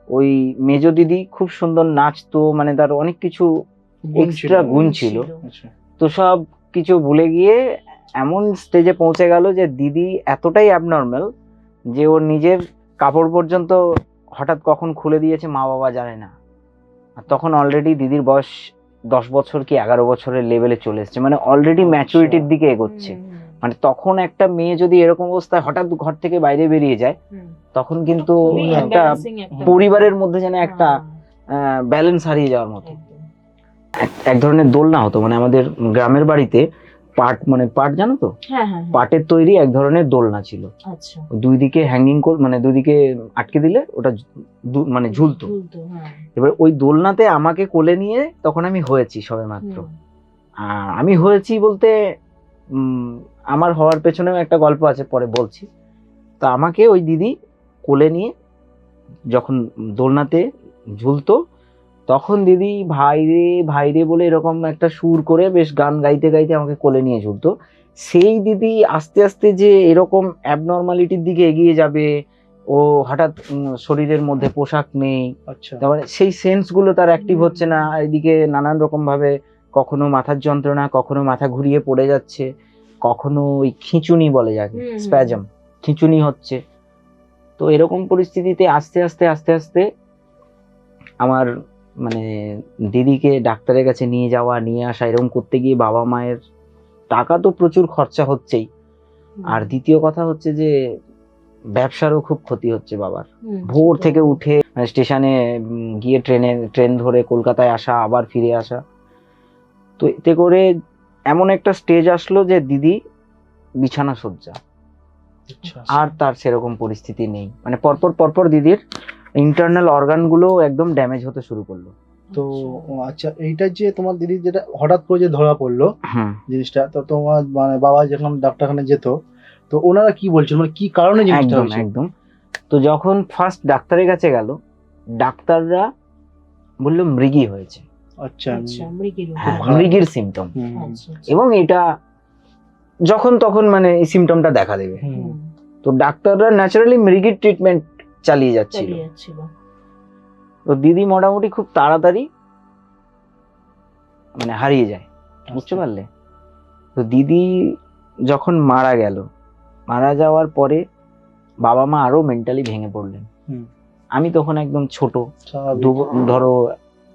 S1: ওই মেজো দিদি খুব সুন্দর নাচতো, মানে তার অনেক কিছু
S2: গুণ ছিল।
S1: এক্সট্রা গুণ ছিল।
S2: আচ্ছা।
S1: তো সব কিছু ভুলে গিয়ে এমন স্টেজে পৌঁছে গেল যে দিদি এতটাই অ্যাবনর্মাল যে ওর নিজের কাপড় পর্যন্ত হঠাৎ কখন খুলে দিয়েছে মা বাবা জানে না। আর তখন অলরেডি দিদির বয়স 10 বছর কি 11 বছরের লেভেলে চলে এসেছে, মানে অলরেডি ম্যাচুরিটির দিকে এগোচ্ছে। মানে তখন একটা মেয়ে যদি এরকম অবস্থায় হঠাৎ ঘর থেকে বাইরে বেরিয়ে যায়, তখন কিন্তু একটা পরিবারের মধ্যে যেন একটা ব্যালেন্স হারিয়ে যাওয়ার মতো। এক ধরনের দোলনা হতো, মানে আমাদের গ্রামের বাড়িতে পাট, মানে পাট জানো তো, পাটের তৈরি এক ধরনের দোলনা ছিল।
S3: আচ্ছা।
S1: দুই দিকে হ্যাঙ্গিং মানে দুই দিকে আটকে দিলে ওটা মানে ঝুলতো। এবার ওই দোলনাতে আমাকে কোলে নিয়ে তখন আমি হয়েছি সবে মাত্র। আর আমি হয়েছি বলতে আমার হওয়ার পেছনেও একটা গল্প আছে, পরে বলছি। তো আমাকে ওই দিদি কোলে নিয়ে যখন দোলনাতে ঝুলতো, তখন দিদি ভাইরে ভাইরে বলে এরকম একটা সুর করে বেশ গান গাইতে গাইতে আমাকে কোলে নিয়ে ঝুলতো। সেই দিদি আস্তে আস্তে যে এরকম অ্যাবনর্মালিটির দিকে এগিয়ে যাবে, ও হঠাৎ শরীরের মধ্যে পোশাক নেই,
S2: আচ্ছা।
S1: তারপরে সেই সেন্স গুলো তার অ্যাক্টিভ হচ্ছে না, এদিকে নানান রকম ভাবে কখনো মাথার যন্ত্রণা, কখনো মাথা ঘুরিয়ে পড়ে যাচ্ছে, কখনো ওই খিঁচুনি বলে যাকে, স্প্যাজম, খিঁচুনি হচ্ছে। তো এরকম পরিস্থিতিতে আস্তে আস্তে আস্তে আস্তে আমার মানে দিদিকে ডাক্তারের কাছে নিয়ে যাওয়া নিয়ে আসা এরকম করতে গিয়ে বাবা মায়ের টাকা তো প্রচুর খরচা হচ্ছেই, আর দ্বিতীয় কথা হচ্ছে যে ব্যবসারও খুব ক্ষতি হচ্ছে বাবার। ভোর থেকে উঠে স্টেশনে গিয়ে ট্রেন ধরে কলকাতায় আসা, আবার ফিরে আসা। তো এতে করে এমন একটা স্টেজ আসলো যে দিদি বিছানা সজ্জা, আর তার সেরকম পরিস্থিতি নেই। মানে পরপর পরপর দিদির ইন্টারনাল অর্গান গুলো একদম ড্যামেজ হতে শুরু করলো।
S2: তো আচ্ছা, এইটা যে তোমার দিদি যেটা হঠাৎ করে যে ধরা পড়লো জিনিসটা, তো তোমার মানে বাবা যখন ডাক্তারখানে যেত, তো ওনারা কি বলছিল, মানে কি কারণে জিনিসটা
S1: একদম
S2: হয়েছে?
S1: একদম। তো যখন ফার্স্ট ডাক্তারের কাছে গেল, ডাক্তাররা বললো মৃগী হয়েছে।
S2: আচ্ছা।
S1: হ্যাঁ, মৃগীর সিমটম। এবং এটা যখন তখন মানে এই সিমটমটা দেখা দেবে। তো ডাক্তাররা ন্যাচারালি মৃগীর ট্রিটমেন্ট চালিয়ে যাচ্ছিল। তো দিদি মোটামুটি খুব তাড়াতাড়ি মানে হারিয়ে যায়, বুঝতে পারলে? তো দিদি যখন মারা গেল, মারা যাওয়ার পরে বাবা মা আরো মেন্টালি ভেঙে পড়লেন। আমি তখন একদম ছোট, ধরো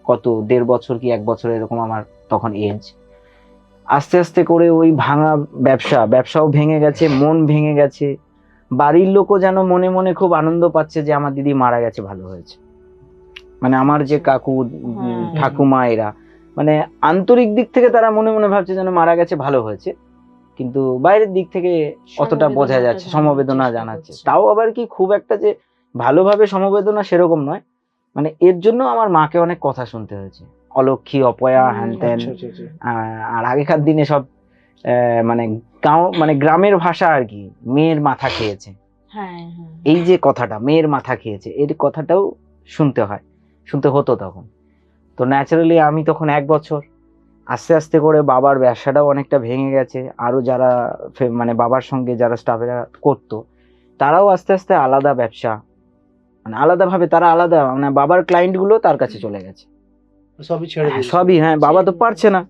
S1: কত 1.5 বছর কি 1 বছর এরকম আমার তখন এজ। আস্তে আস্তে করে ওই ভাঙা ব্যবসাও ভেঙে গেছে, মন ভেঙে গেছে। বাড়ির লোকও যেন মনে মনে খুব আনন্দ পাচ্ছে যে আমার দিদি মারা গেছে, ভালো হয়েছে। মানে আমার যে কাকু ঠাকুমা এরা মানে আন্তরিক দিক থেকে তারা মনে মনে ভাবছে যেন মারা গেছে, ভালো হয়েছে, কিন্তু বাইরের দিক থেকে অতটা বোঝা যাচ্ছে, সমবেদনা জানাচ্ছে। তাও আবার কি খুব একটা যে ভালোভাবে সমবেদনা সেরকম নয়। মানে এর জন্য আমার মাকে অনেক কথা শুনতে হয়েছে, অলক্ষী, অপয়া, হ্যান ত্যান। আর আগেকার দিনে সব মানে গ্রামের ভাষা আর কি, মেয়ের মাথা খেয়েছে, এই যে কথাটা মেয়ের মাথা খেয়েছে, এর কথাটাও শুনতে হতো তখন। তো ন্যাচারালি আমি তখন 1 বছর, আস্তে আস্তে করে বাবার ব্যবসাটাও অনেকটা ভেঙে গেছে। আরো যারা মানে বাবার সঙ্গে যারা স্টাফেরা করতো, তারাও আস্তে আস্তে আলাদা ব্যবসা, মানে আলাদাভাবে তারা আলাদা, মানে বাবার ক্লায়েন্ট গুলো তার কাছে চলে গেছে,
S2: সবই ছেড়ে দিয়েছে।
S1: সবই। হ্যাঁ, বাবা তো পারছে না,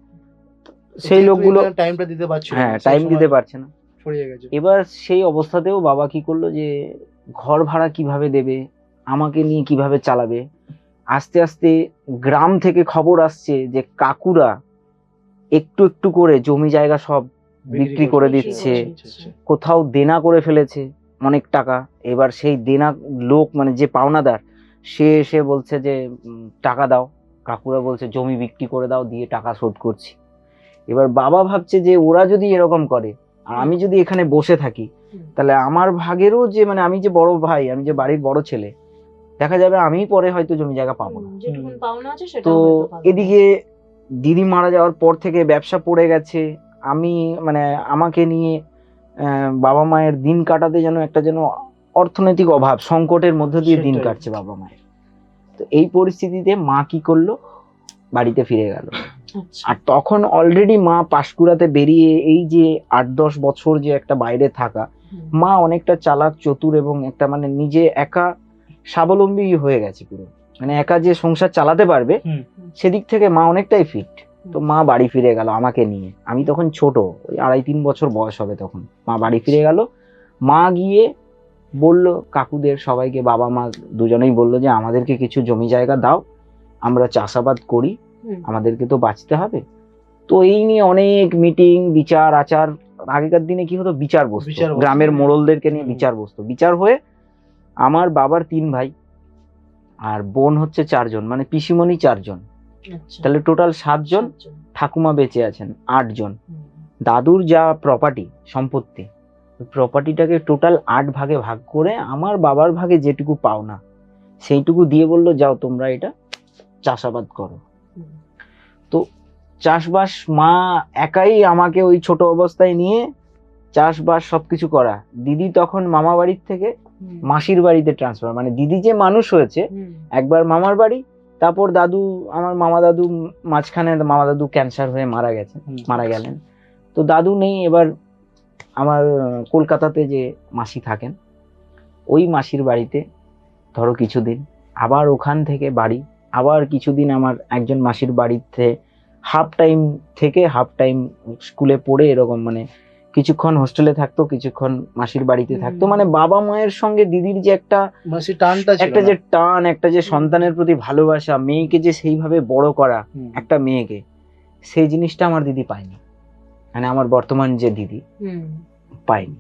S1: সেই লোকগুলো
S2: টাইমটা দিতে পারছে না।
S1: হ্যাঁ, টাইম দিতে পারছে না।
S2: ছড়িয়ে গেছে।
S1: এবার সেই অবস্থাতেও বাবা কি করলো যে ঘর ভাড়া কিভাবে দেবে, আমাকে নিয়ে কিভাবে চালাবে। আস্তে আস্তে গ্রাম থেকে খবর আসছে যে কাকুরা একটু একটু করে জমি জায়গা সব বিক্রি করে দিচ্ছে, কোথাও দেনা করে ফেলেছে অনেক টাকা। এবার সেই দেনা লোক মানে যে পাওনাদার, সে এসে বলছে যে টাকা দাও, কাকুরা বলছে জমি বিক্রি করে দাও, দিয়ে টাকা শোধ করছি। এবার বাবা ভাবছে যে ওরা যদি এরকম করে আর আমি যদি এখানে বসে থাকি, তাহলে আমার ভাগেরও যে মানে আমি যে বড় ভাই, আমি যে বাড়ির বড় ছেলে, দেখা যাবে আমি পরে হয়তো জমি জায়গা পাবো না।
S3: যেটুকুন পাওনা আছে সেটা
S1: তো
S3: হয়তো পাবে না।
S1: এদিকে দিদি মারা যাওয়ার পর থেকে ব্যবসা পড়ে গেছে, আমি মানে আমাকে নিয়ে বাবা মায়ের দিন কাটাতে যেন একটা যেন অর্থনৈতিক অভাব, সংকটের মধ্য দিয়ে দিন
S2: সেটাই।
S1: কাটছে বাবা মায়ের। তো এই পরিস্থিতিতে মা কি করলো, বাড়িতে ফিরে গেল।
S3: আচ্ছা।
S1: আর তখন অলরেডি মা পাঁশকুড়াতে বেরিয়ে এই যে 8-10 বছর যে একটা বাইরে থাকা, মা অনেকটা চালাক চতুর এবং একটা মানে নিজে একা স্বাবলম্বী হয়ে গেছে পুরো, মানে একা যে সংসার চালাতে পারবে সেদিক থেকে মা অনেকটাই ফিট। তো মা বাড়ি ফিরে গেল আমাকে নিয়ে, আমি তখন ছোট, ওই 2.5-3 বছর বয়স হবে তখন। মা বাড়ি ফিরে গেল, মা গিয়ে বলল কাকুদের সবাইকে, বাবা মা দুজনেই বললো যে আমাদেরকে কিছু জমি জায়গা দাও, আমরা চাষাবাদ করি, আমাদেরকে তো বাঁচতে হবে। তো এই নিয়ে অনেক মিটিং, বিচার আচার, আগেকার দিনে কি হতো বিচার বসতো,
S2: বিচার বসতো।
S1: গ্রামের মোড়লদেরকে নিয়ে
S2: হুম।
S1: বিচার বসতো। বিচার হয়ে আমার বাবার 3 ভাই আর বোন হচ্ছে 4 জন, মানে পিসিমণি 4 জন,
S3: আচ্ছা।
S1: তাহলে টোটাল 7 জন। ঠাকুমা বেঁচে আছেন 8 জন। দাদুর যা প্রপার্টি সম্পত্তি, প্রপার্টিটাকে টোটাল 8 ভাগে ভাগ করে আমার বাবার ভাগে যেটুকু পাওনা সেইটুকু দিয়ে বললো যাও তোমরা এটা চাষাবাদ করো। তো চাষবাস মা একাই আমাকে ওই ছোট অবস্থায় নিয়ে চাষবাস সবকিছু করা। দিদি তখন মামা বাড়ির থেকে মাসির বাড়িতে ট্রান্সফার, মানে দিদি যে মানুষ হয়েছে একবার মামার বাড়ি, তারপর দাদু, আমার মামা দাদু মাঝখানে মামা দাদু ক্যান্সার হয়ে মারা গেলেন। তো দাদু নেই, এবার আমার কলকাতাতে যে মাসি থাকেন ওই মাসির বাড়িতে ধরো কিছুদিন, আবার ওখান থেকে বাড়ি, আবার কিছুদিন আমার একজন মাসির বাড়িতে হাফ টাইম থেকে হাফ টাইম স্কুলে পড়ে, এরকম মানে কিছুক্ষণ হোস্টেলে থাকতো, কিছুক্ষণ মাসির বাড়িতে থাকতো। মানে বাবা মায়ের সঙ্গে দিদির যে একটা একটা যে টান, একটা যে সন্তানের প্রতি ভালোবাসা, মেয়েকে যে সেইভাবে বড় করা, একটা মেয়েকে, সেই জিনিসটা আমার দিদি পায়নি, মানে আমার বর্তমান যে দিদি পায়নি।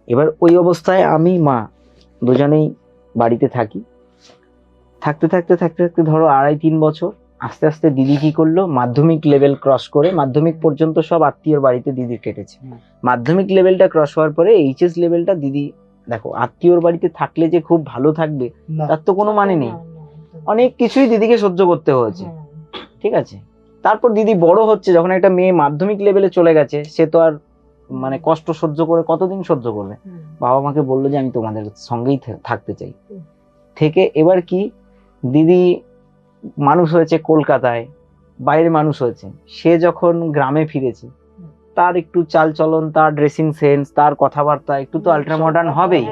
S1: এবার ওই অবস্থায় আমি মা দুজনেই বাড়িতে থাকি। থাকতে থাকতে থাকতে থাকতে ধরো 2.5-3 বছর, আস্তে আস্তে দিদি কি করলো, মাধ্যমিক লেভেল ক্রস করে, মাধ্যমিক পর্যন্ত সব আত্মীয়র বাড়িতে দিদি কেটেছে। মাধ্যমিক লেভেলটা ক্রস হওয়ার পরে এইচএস লেভেলটা দিদি, দেখো আত্মীয়র বাড়িতে থাকলে যে খুব ভালো থাকবে তার তো কোনো মানে নেই, অনেক কিছুই দিদিকে সহ্য করতে হয়েছে, ঠিক আছে। তারপর দিদি বড় হচ্ছে, যখন একটা মেয়ে মাধ্যমিক লেভেলে চলে গেছে, সে তো আর মানে কষ্ট সহ্য করে কতদিন সহ্য করবে। বাবা মাকে বললো যে আমি তোমাদের সঙ্গেই থাকতে চাই। থেকে এবার কি, দিদি মানুষ হয়েছে কলকাতায়, বাইরে মানুষ হয়েছে, সে যখন গ্রামে ফিরেছে তার একটু চাল চলন, তার ড্রেসিং সেন্স, তার কথাবার্তা একটু তো আল্ট্রা মডার্ন হবেই।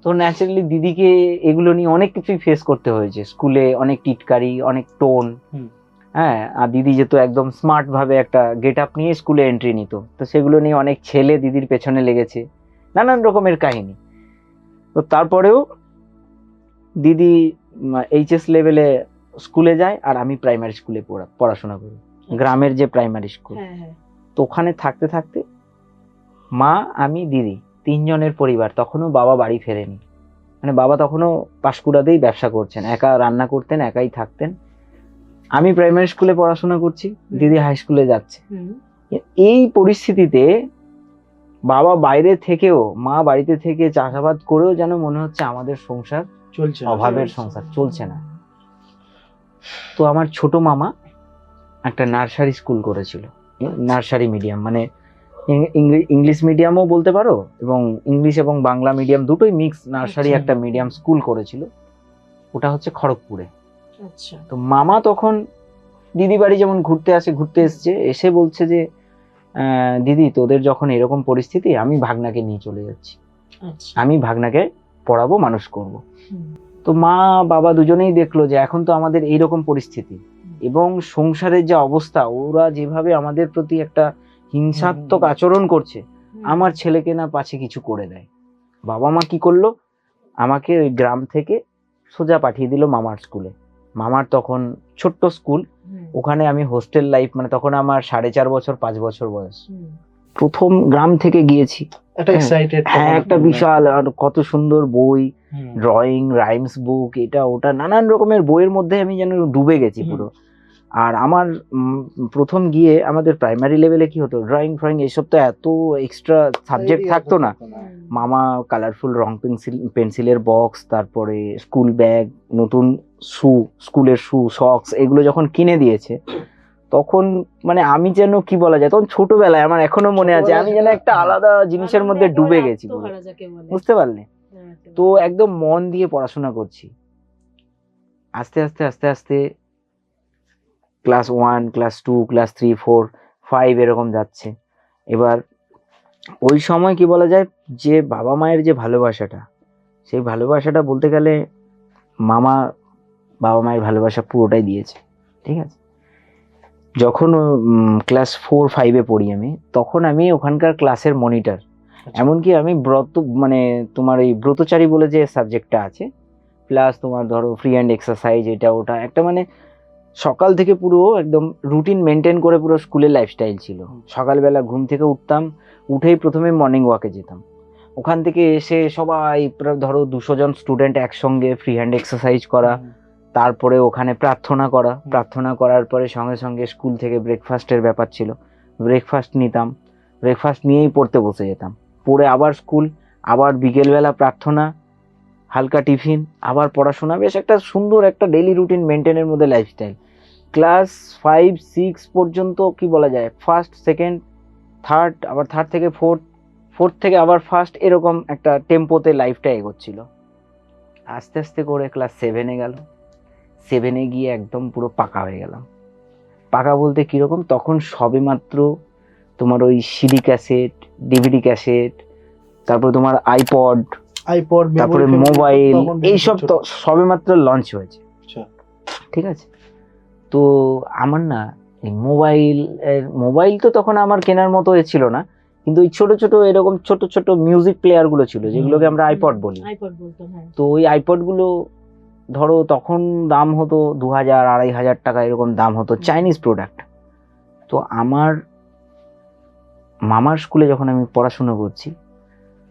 S1: তো ন্যাচারালি দিদিকে এগুলো নিয়ে অনেক কিছুই ফেস করতে হয়েছে, স্কুলে অনেক টিটকারি, অনেক টোন। হ্যাঁ, আর দিদি যেহেতু একদম স্মার্ট ভাবে একটা গেট আপ নিয়ে স্কুলে এন্ট্রি নিত, তো সেগুলো নিয়ে অনেক ছেলে দিদির পেছনে লেগেছে, নানান রকমের কাহিনী। তো তারপরেও দিদি এইচএস লেভেলে স্কুলে যায় আর আমি প্রাইমারি স্কুলে পড়াশোনা করি, গ্রামের যে প্রাইমারি স্কুল। তো ওখানে থাকতে থাকতে মা, আমি, দিদি 3 জনের পরিবার, তখনও বাবা বাড়ি ফেরেনি, মানে বাবা তখনও পাঁশকুড়াতেই ব্যবসা করছেন, একা রান্না করতেন, একাই থাকতেন। আমি প্রাইমারি স্কুলে পড়াশোনা করছি, দিদি হাই স্কুলে যাচ্ছে। এই পরিস্থিতিতে বাবা বাইরে থেকেও, মা বাড়িতে থেকে চাষাবাদ করেও যেন মনে হচ্ছে আমাদের সংসার চলছে, অভাবের সংসার চলছে না। তো আমার ছোট মামা একটা নার্সারি স্কুল করেছিল, নার্সারি মিডিয়াম, মানে ইংলিশ মিডিয়ামও বলতে পারো, এবং ইংলিশ এবং বাংলা মিডিয়াম দুটোই মিক্স নার্সারি একটা মিডিয়াম স্কুল করেছিল, ওটা হচ্ছে খড়গপুরে। তো মামা তখন দিদি বাড়ি যেমন ঘুরতে এসছে, এসে বলছে যে দিদি তোদের যখন এরকম পরিস্থিতি, আমি ভাগনাকে নিয়ে চলে যাচ্ছি, আমি ভাগনাকে পড়াবো, মানুষ করব। তো মা বাবা দুজনেই দেখলো যে এখন তো আমাদের এইরকম পরিস্থিতি এবং সংসারের যে অবস্থা, ওরা যেভাবে আমাদের প্রতি একটা হিংসাত্মক আচরণ করছে, আমার ছেলেকে না পাছে কিছু করে দেয়। বাবা মা কি করলো, আমাকে ওই গ্রাম থেকে সোজা পাঠিয়ে দিল মামার স্কুলে। মামার তখন ছোট্ট স্কুল, ওখানে আমি হোস্টেল লাইফ, মানে তখন আমার 4.5 বছর 5 বছর বয়স, প্রথম গ্রাম থেকে গিয়েছি। হ্যাঁ, একটা বিশাল, আর কত সুন্দর বই, ড্রয়িং, রাইমস বুক, এটা ওটা নানান রকমের বইয়ের মধ্যে আমি যেন ডুবে গেছি পুরো। আর আমার প্রথম গিয়ে আমাদের প্রাইমারি লেভেলে কি হতো, ড্রয়িং ফ্রয়িং এসব তো এত এক্সট্রা সাবজেক্ট থাকতো না। মামা কালারফুল রং পেন্সিলের বক্স, তারপরে স্কুল ব্যাগ, নতুন স্কুলের শু, সক্স, এগুলো যখন কিনে দিয়েছে তখন মানে আমি যেন কি বলা যায়, তখন ছোটবেলায় আমার এখনো মনে আছে আমি যেন একটা আলাদা জিনিসের মধ্যে ডুবে গেছি পুরো। বুঝতে পারলে? তো একদম মন দিয়ে পড়াশোনা করছি। আস্তে আস্তে আস্তে আস্তে ক্লাস 1, ক্লাস 2, ক্লাস 3, 4, 5 এরকম যাচ্ছে। এবার ওই সময় কি বলা যায়, যে বাবা মায়ের যে ভালোবাসাটা, সেই ভালোবাসাটা বলতে গেলে মামা বাবা মায়ের ভালোবাসা পুরোটাই দিয়েছে। ঠিক আছে, যখন ক্লাস 4-5-এ পড়ি আমি, তখন আমি ওখানকার ক্লাসের মনিটর। এমনকি আমি মানে তোমার এই ব্রতচারী বলে যে সাবজেক্টটা আছে, প্লাস তোমার ধরো ফ্রি হ্যান্ড এক্সারসাইজ, এটা ওটা একটা মানে সকাল থেকে পুরো একদম রুটিন মেনটেন করে পুরো স্কুলের লাইফস্টাইল ছিল। সকালবেলা ঘুম থেকে উঠতাম, উঠেই প্রথমে মর্নিং ওয়াকে যেতাম। ওখান থেকে এসে সবাই ধরো 200 জন স্টুডেন্ট একসঙ্গে ফ্রি হ্যান্ড এক্সারসাইজ করা, তারপরে ওখানে প্রার্থনা করার পরে সঙ্গে সঙ্গে স্কুল থেকে ব্রেকফাস্টের ব্যাপার ছিল, ব্রেকফাস্ট নিতাম, ব্রেকফাস্ট নিয়েই পড়তে বসে যেতাম, পড়ে আবার স্কুল, আবার বিকেলবেলা প্রার্থনা, হালকা টিফিন, আবার পড়াশোনা। বেশ একটা সুন্দর একটা ডেইলি রুটিন মেনটেনের মধ্যে লাইফস্টাইল। ক্লাস 5-6 পর্যন্ত কি বলা যায়, ফার্স্ট, সেকেন্ড, থার্ড, আবার থার্ড থেকে ফোর্থ থেকে আবার ফার্স্ট, এরকম একটা টেম্পোতে লাইফটা এগোচ্ছিল। আস্তে আস্তে করে ক্লাস 7-এ গেল, 7-এ গিয়ে একদম পুরো পাকা হয়ে গেলাম। পাকা বলতে কীরকম, তখন সবে মাত্র তোমার ওই সিডি ক্যাসেট, ডিভিডি ক্যাসেট, তারপর তোমার আইপড, তারপরে মোবাইল, এইসব তো সবে মাত্র লঞ্চ হয়েছে। ঠিক আছে, তো আমার না এই মোবাইল তো তখন আমার কেনার মতো ছিল না, কিন্তু ওই ছোট ছোট এরকম ছোট ছোট মিউজিক প্লেয়ার গুলো ছিল, যেগুলোকে আমরা আইপড বলি। তো ওই আইপড গুলো ধরো তখন দাম হতো 2000-2500 টাকা, এরকম দাম হতো, চাইনিজ প্রোডাক্ট। তো আমার মামার স্কুলে যখন আমি পড়াশোনা করছি,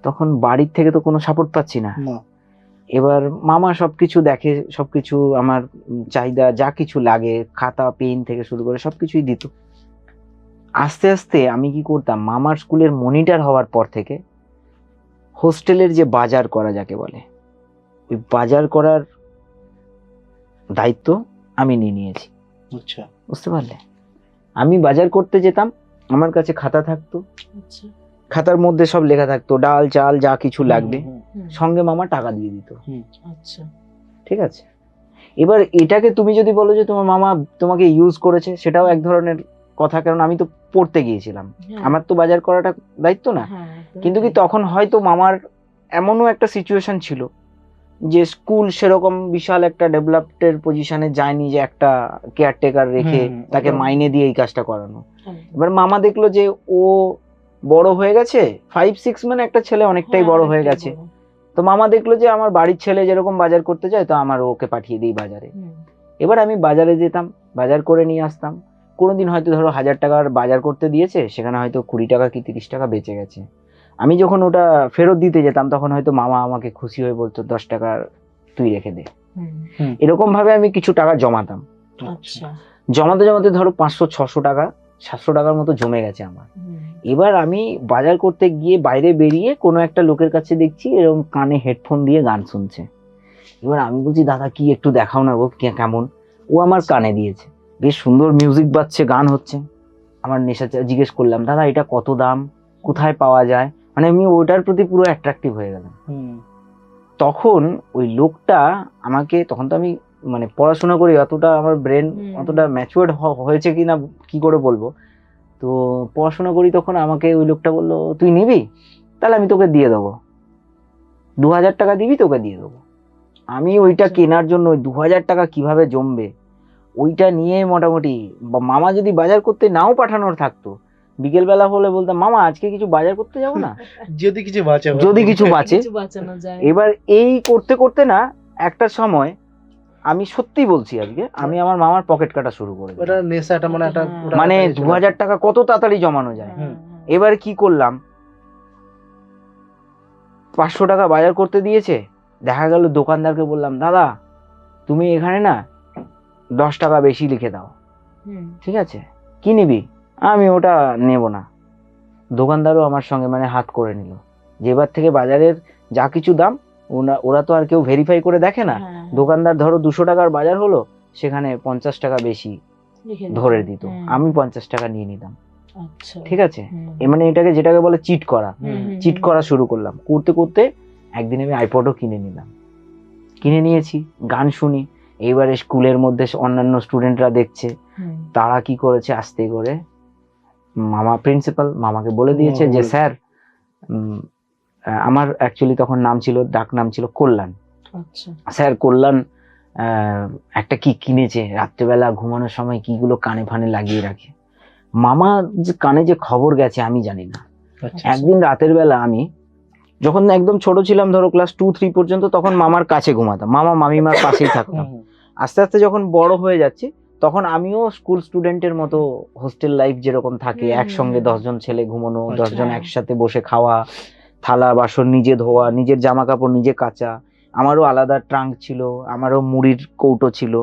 S1: তখন বাড়ির থেকে তো কোনো সাপোর্ট পাচ্ছি না। এবার মামা সবকিছু দেখে, সবকিছু আমার চাহিদা যা কিছু লাগে, খাতা পেন থেকে শুরু করে সবকিছুই দিত। আস্তে আস্তে আমি কি করতাম, মামার স্কুলের মনিটর হওয়ার পর থেকে হোস্টেলের যে বাজার করা যাকে বলে, ওই বাজার করার দায়িত্ব আমি নিয়ে নিয়েছি। বুঝতে পারলে? আমি বাজার করতে যেতাম, আমার কাছে খাতা থাকতো, খাতার মধ্যে সব লেখা থাকতো, ডাল চাল যা কিছু লাগবে, সঙ্গে মামা টাকা দিয়ে দিত। ঠিক আছে, এবার এটাকে তুমি যদি বলো যে তোমার মামা তোমাকে ইউজ করেছে, সেটাও এক ধরনের কথা, কারণ আমি তো পড়তে গিয়েছিলাম, আমার তো বাজার করাটা দায়িত্ব না। কিন্তু কি তখন হয়তো মামার এমনও একটা সিচুয়েশন ছিল যে স্কুল সেরকম বিশাল একটা ডেভেলপড পজিশনে যায়নি যে একটা কেয়ারটেকার রেখে তাকে মাইনে দিয়ে এই কাজটা করানো। এবার মামা দেখলো যে ও বড় হয়ে গেছে, 5-6 মানে একটা ছেলে অনেকটাই বড় হয়ে গেছে, তো মামা দেখলো যে আমার বাড়ির ছেলে যেরকম বাজার করতে যায়, তো আমার ওকে পাঠিয়ে দিই বাজারে। এবার আমি বাজারে যেতাম, বাজার করে নিয়ে আসতাম। কোনোদিন হয়তো ধরো 1000 টাকার বাজার করতে দিয়েছে, সেখানে হয়তো 20 টাকা কি 30 টাকা বেঁচে গেছে। আমি যখন ওটা ফেরত দিতে যেতাম, তখন হয়তো মামা আমাকে খুশি হয়ে বলতো 10 টাকা তুই রেখে দে। এরকম ভাবে আমি কিছু টাকা জমাতাম। জমাতে জমাতে ধরো 500-600 টাকা, 700 টাকার মতো জমে গেছে আমার। এবার আমি বাজার করতে গিয়ে বাইরে বেরিয়ে কোনো একটা লোকের কাছে দেখছি এরকম কানে হেডফোন দিয়ে গান শুনছে। এবার আমি বলছি, দাদা কি একটু দেখাও না গো, কেমন? ও আমার কানে দিয়েছে, বেশ সুন্দর মিউজিক বাজছে, গান হচ্ছে। আমার নেশা জিজ্ঞেস করলাম, দাদা এটা কত দাম, কোথায় পাওয়া যায়? মানে আমি ওটার প্রতি পুরো অ্যাট্রাক্টিভ হয়ে গেলাম। তখন ওই লোকটা আমাকে, তখন তো আমি মানে পড়াশোনা করি, অতটা আমার ব্রেন অতটা ম্যাচুয়ার্ড হয়েছে কিনা কি করে বলবো, তো পড়াশোনা করি, তখন আমাকে ওই লোকটা বললো, তুই নিবি? তাহলে আমি তোকে দিয়ে দেবো, 2000 টাকা দিবি, তোকে দিয়ে দেবো। আমি ওইটা কেনার জন্য 2000 টাকা কিভাবে জমবে ওইটা নিয়ে মোটামুটি, মামা যদি বাজার করতে নাও পাঠানোর থাকতো, বিকেল বেলা হলে বলতাম, মামা আজকে কিছু বাজার করতে যাবো না, যদি কিছু বাঁচে। এবার এই করতে করতে না একটা সময়, আমি সত্যি বলছি, আজকে আমি আমার মামার পকেট কাটা শুরু করে দিই। মানে 2000 টাকা কত তাড়াতাড়ি জমানো যায়। এবার কি করলাম, 500 টাকা বাজার করতে দিয়েছে, দেখা গেল দোকানদারকে বললাম, দাদা তুমি এখানে না 10 টাকা বেশি লিখে দাও। ঠিক আছে, কি নিবি? আমি ওটা নেব না। দোকানদারও আমার সঙ্গে মানে হাত করে নিল, যে এবার থেকে বাজারের যা কিছু দাম ওরা তো আর কেউ ভেরিফাই করে দেখে না। দোকানদার ধরো 200 টাকার বাজার হলো, সেখানে 50 টাকা বেশি ধরে দিত, আমি 50 টাকা নিয়ে নিতাম। ঠিক আছে, মানে এটাকে যেটাকে বলে চিট করা, চিট করা শুরু করলাম। করতে করতে একদিন আমি আইপডও কিনে নিলাম, কিনে নিয়েছি, গান শুনি। এইবারে স্কুলের মধ্যে অন্যান্য স্টুডেন্টরা দেখছে, তারা কি করেছে, আস্তে করে মামা প্রিন্সিপাল মামাকে বলে দিয়েছে যে স্যার, আমার অ্যাকচুয়ালি তখন নাম ছিল, ডাক নাম ছিল কল্যাণ, স্যার কল্যাণ একটা কি কিনেছে, রাত্রেবেলা ঘুমানোর সময় কিগুলো কানে ফানে লাগিয়ে রাখে। মামা যে কানে যে খবর গেছে আমি জানি না। একদিন রাতের বেলা আমি যখন একদম ছোট ছিলাম, ধরো ক্লাস 2-3 পর্যন্ত, তখন মামার কাছে ঘুমাতাম, মামা মামিমার পাশেই থাকতাম। আস্তে আস্তে যখন বড় হয়ে যাচ্ছি, তখন আমিও স্কুল স্টুডেন্টের মতো হোস্টেল লাইফ যেরকম থাকে, একসঙ্গে 10 জন ছেলে ঘুমানো, 10 জন একসাথে বসে খাওয়া, থালা বাসন নিজে ধোয়া, নিজের জামা কাপড় নিজে কাচা। আমারও আলাদা ট্রাঙ্ক ছিল, আমারও মুড়ির কৌটো ছিল,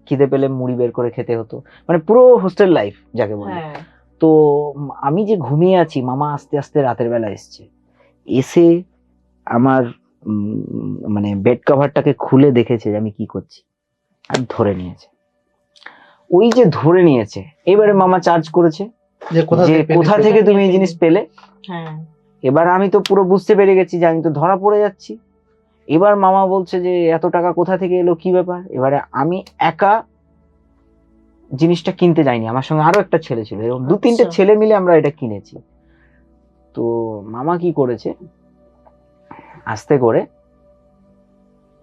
S1: খিদে পেলে মুড়ি বের করে খেতে হতো, মানে পুরো হোস্টেল লাইফ যাকে বলে। তো আমি যে ঘুমিয়ে আছি, মামা আস্তে আস্তে রাতের বেলা এসে আমার মানে বেড কভারটাকে খুলে দেখেছে যে আমি কি করছি, আর ধরে নিয়েছে। ওই যে ধরে নিয়েছে, এবারে মামা চার্জ করেছে যে কোথা থেকে তুমি এই জিনিস পেলে। এবার আমি তো পুরো বুঝতে পেরে গেছি যে আমি তো ধরা পড়ে যাচ্ছি। এবার মামা বলছে যে এত টাকা কোথা থেকে এলো, কি ব্যাপার। এবারে আমি একা জিনিসটা কিনতে যাইনি, আমার সঙ্গে আরো একটা ছেলে ছিল, এরকম 2-3টে ছেলে মিলে আমরা এটা কিনেছি। তো মামা কি করেছে, আস্তে করে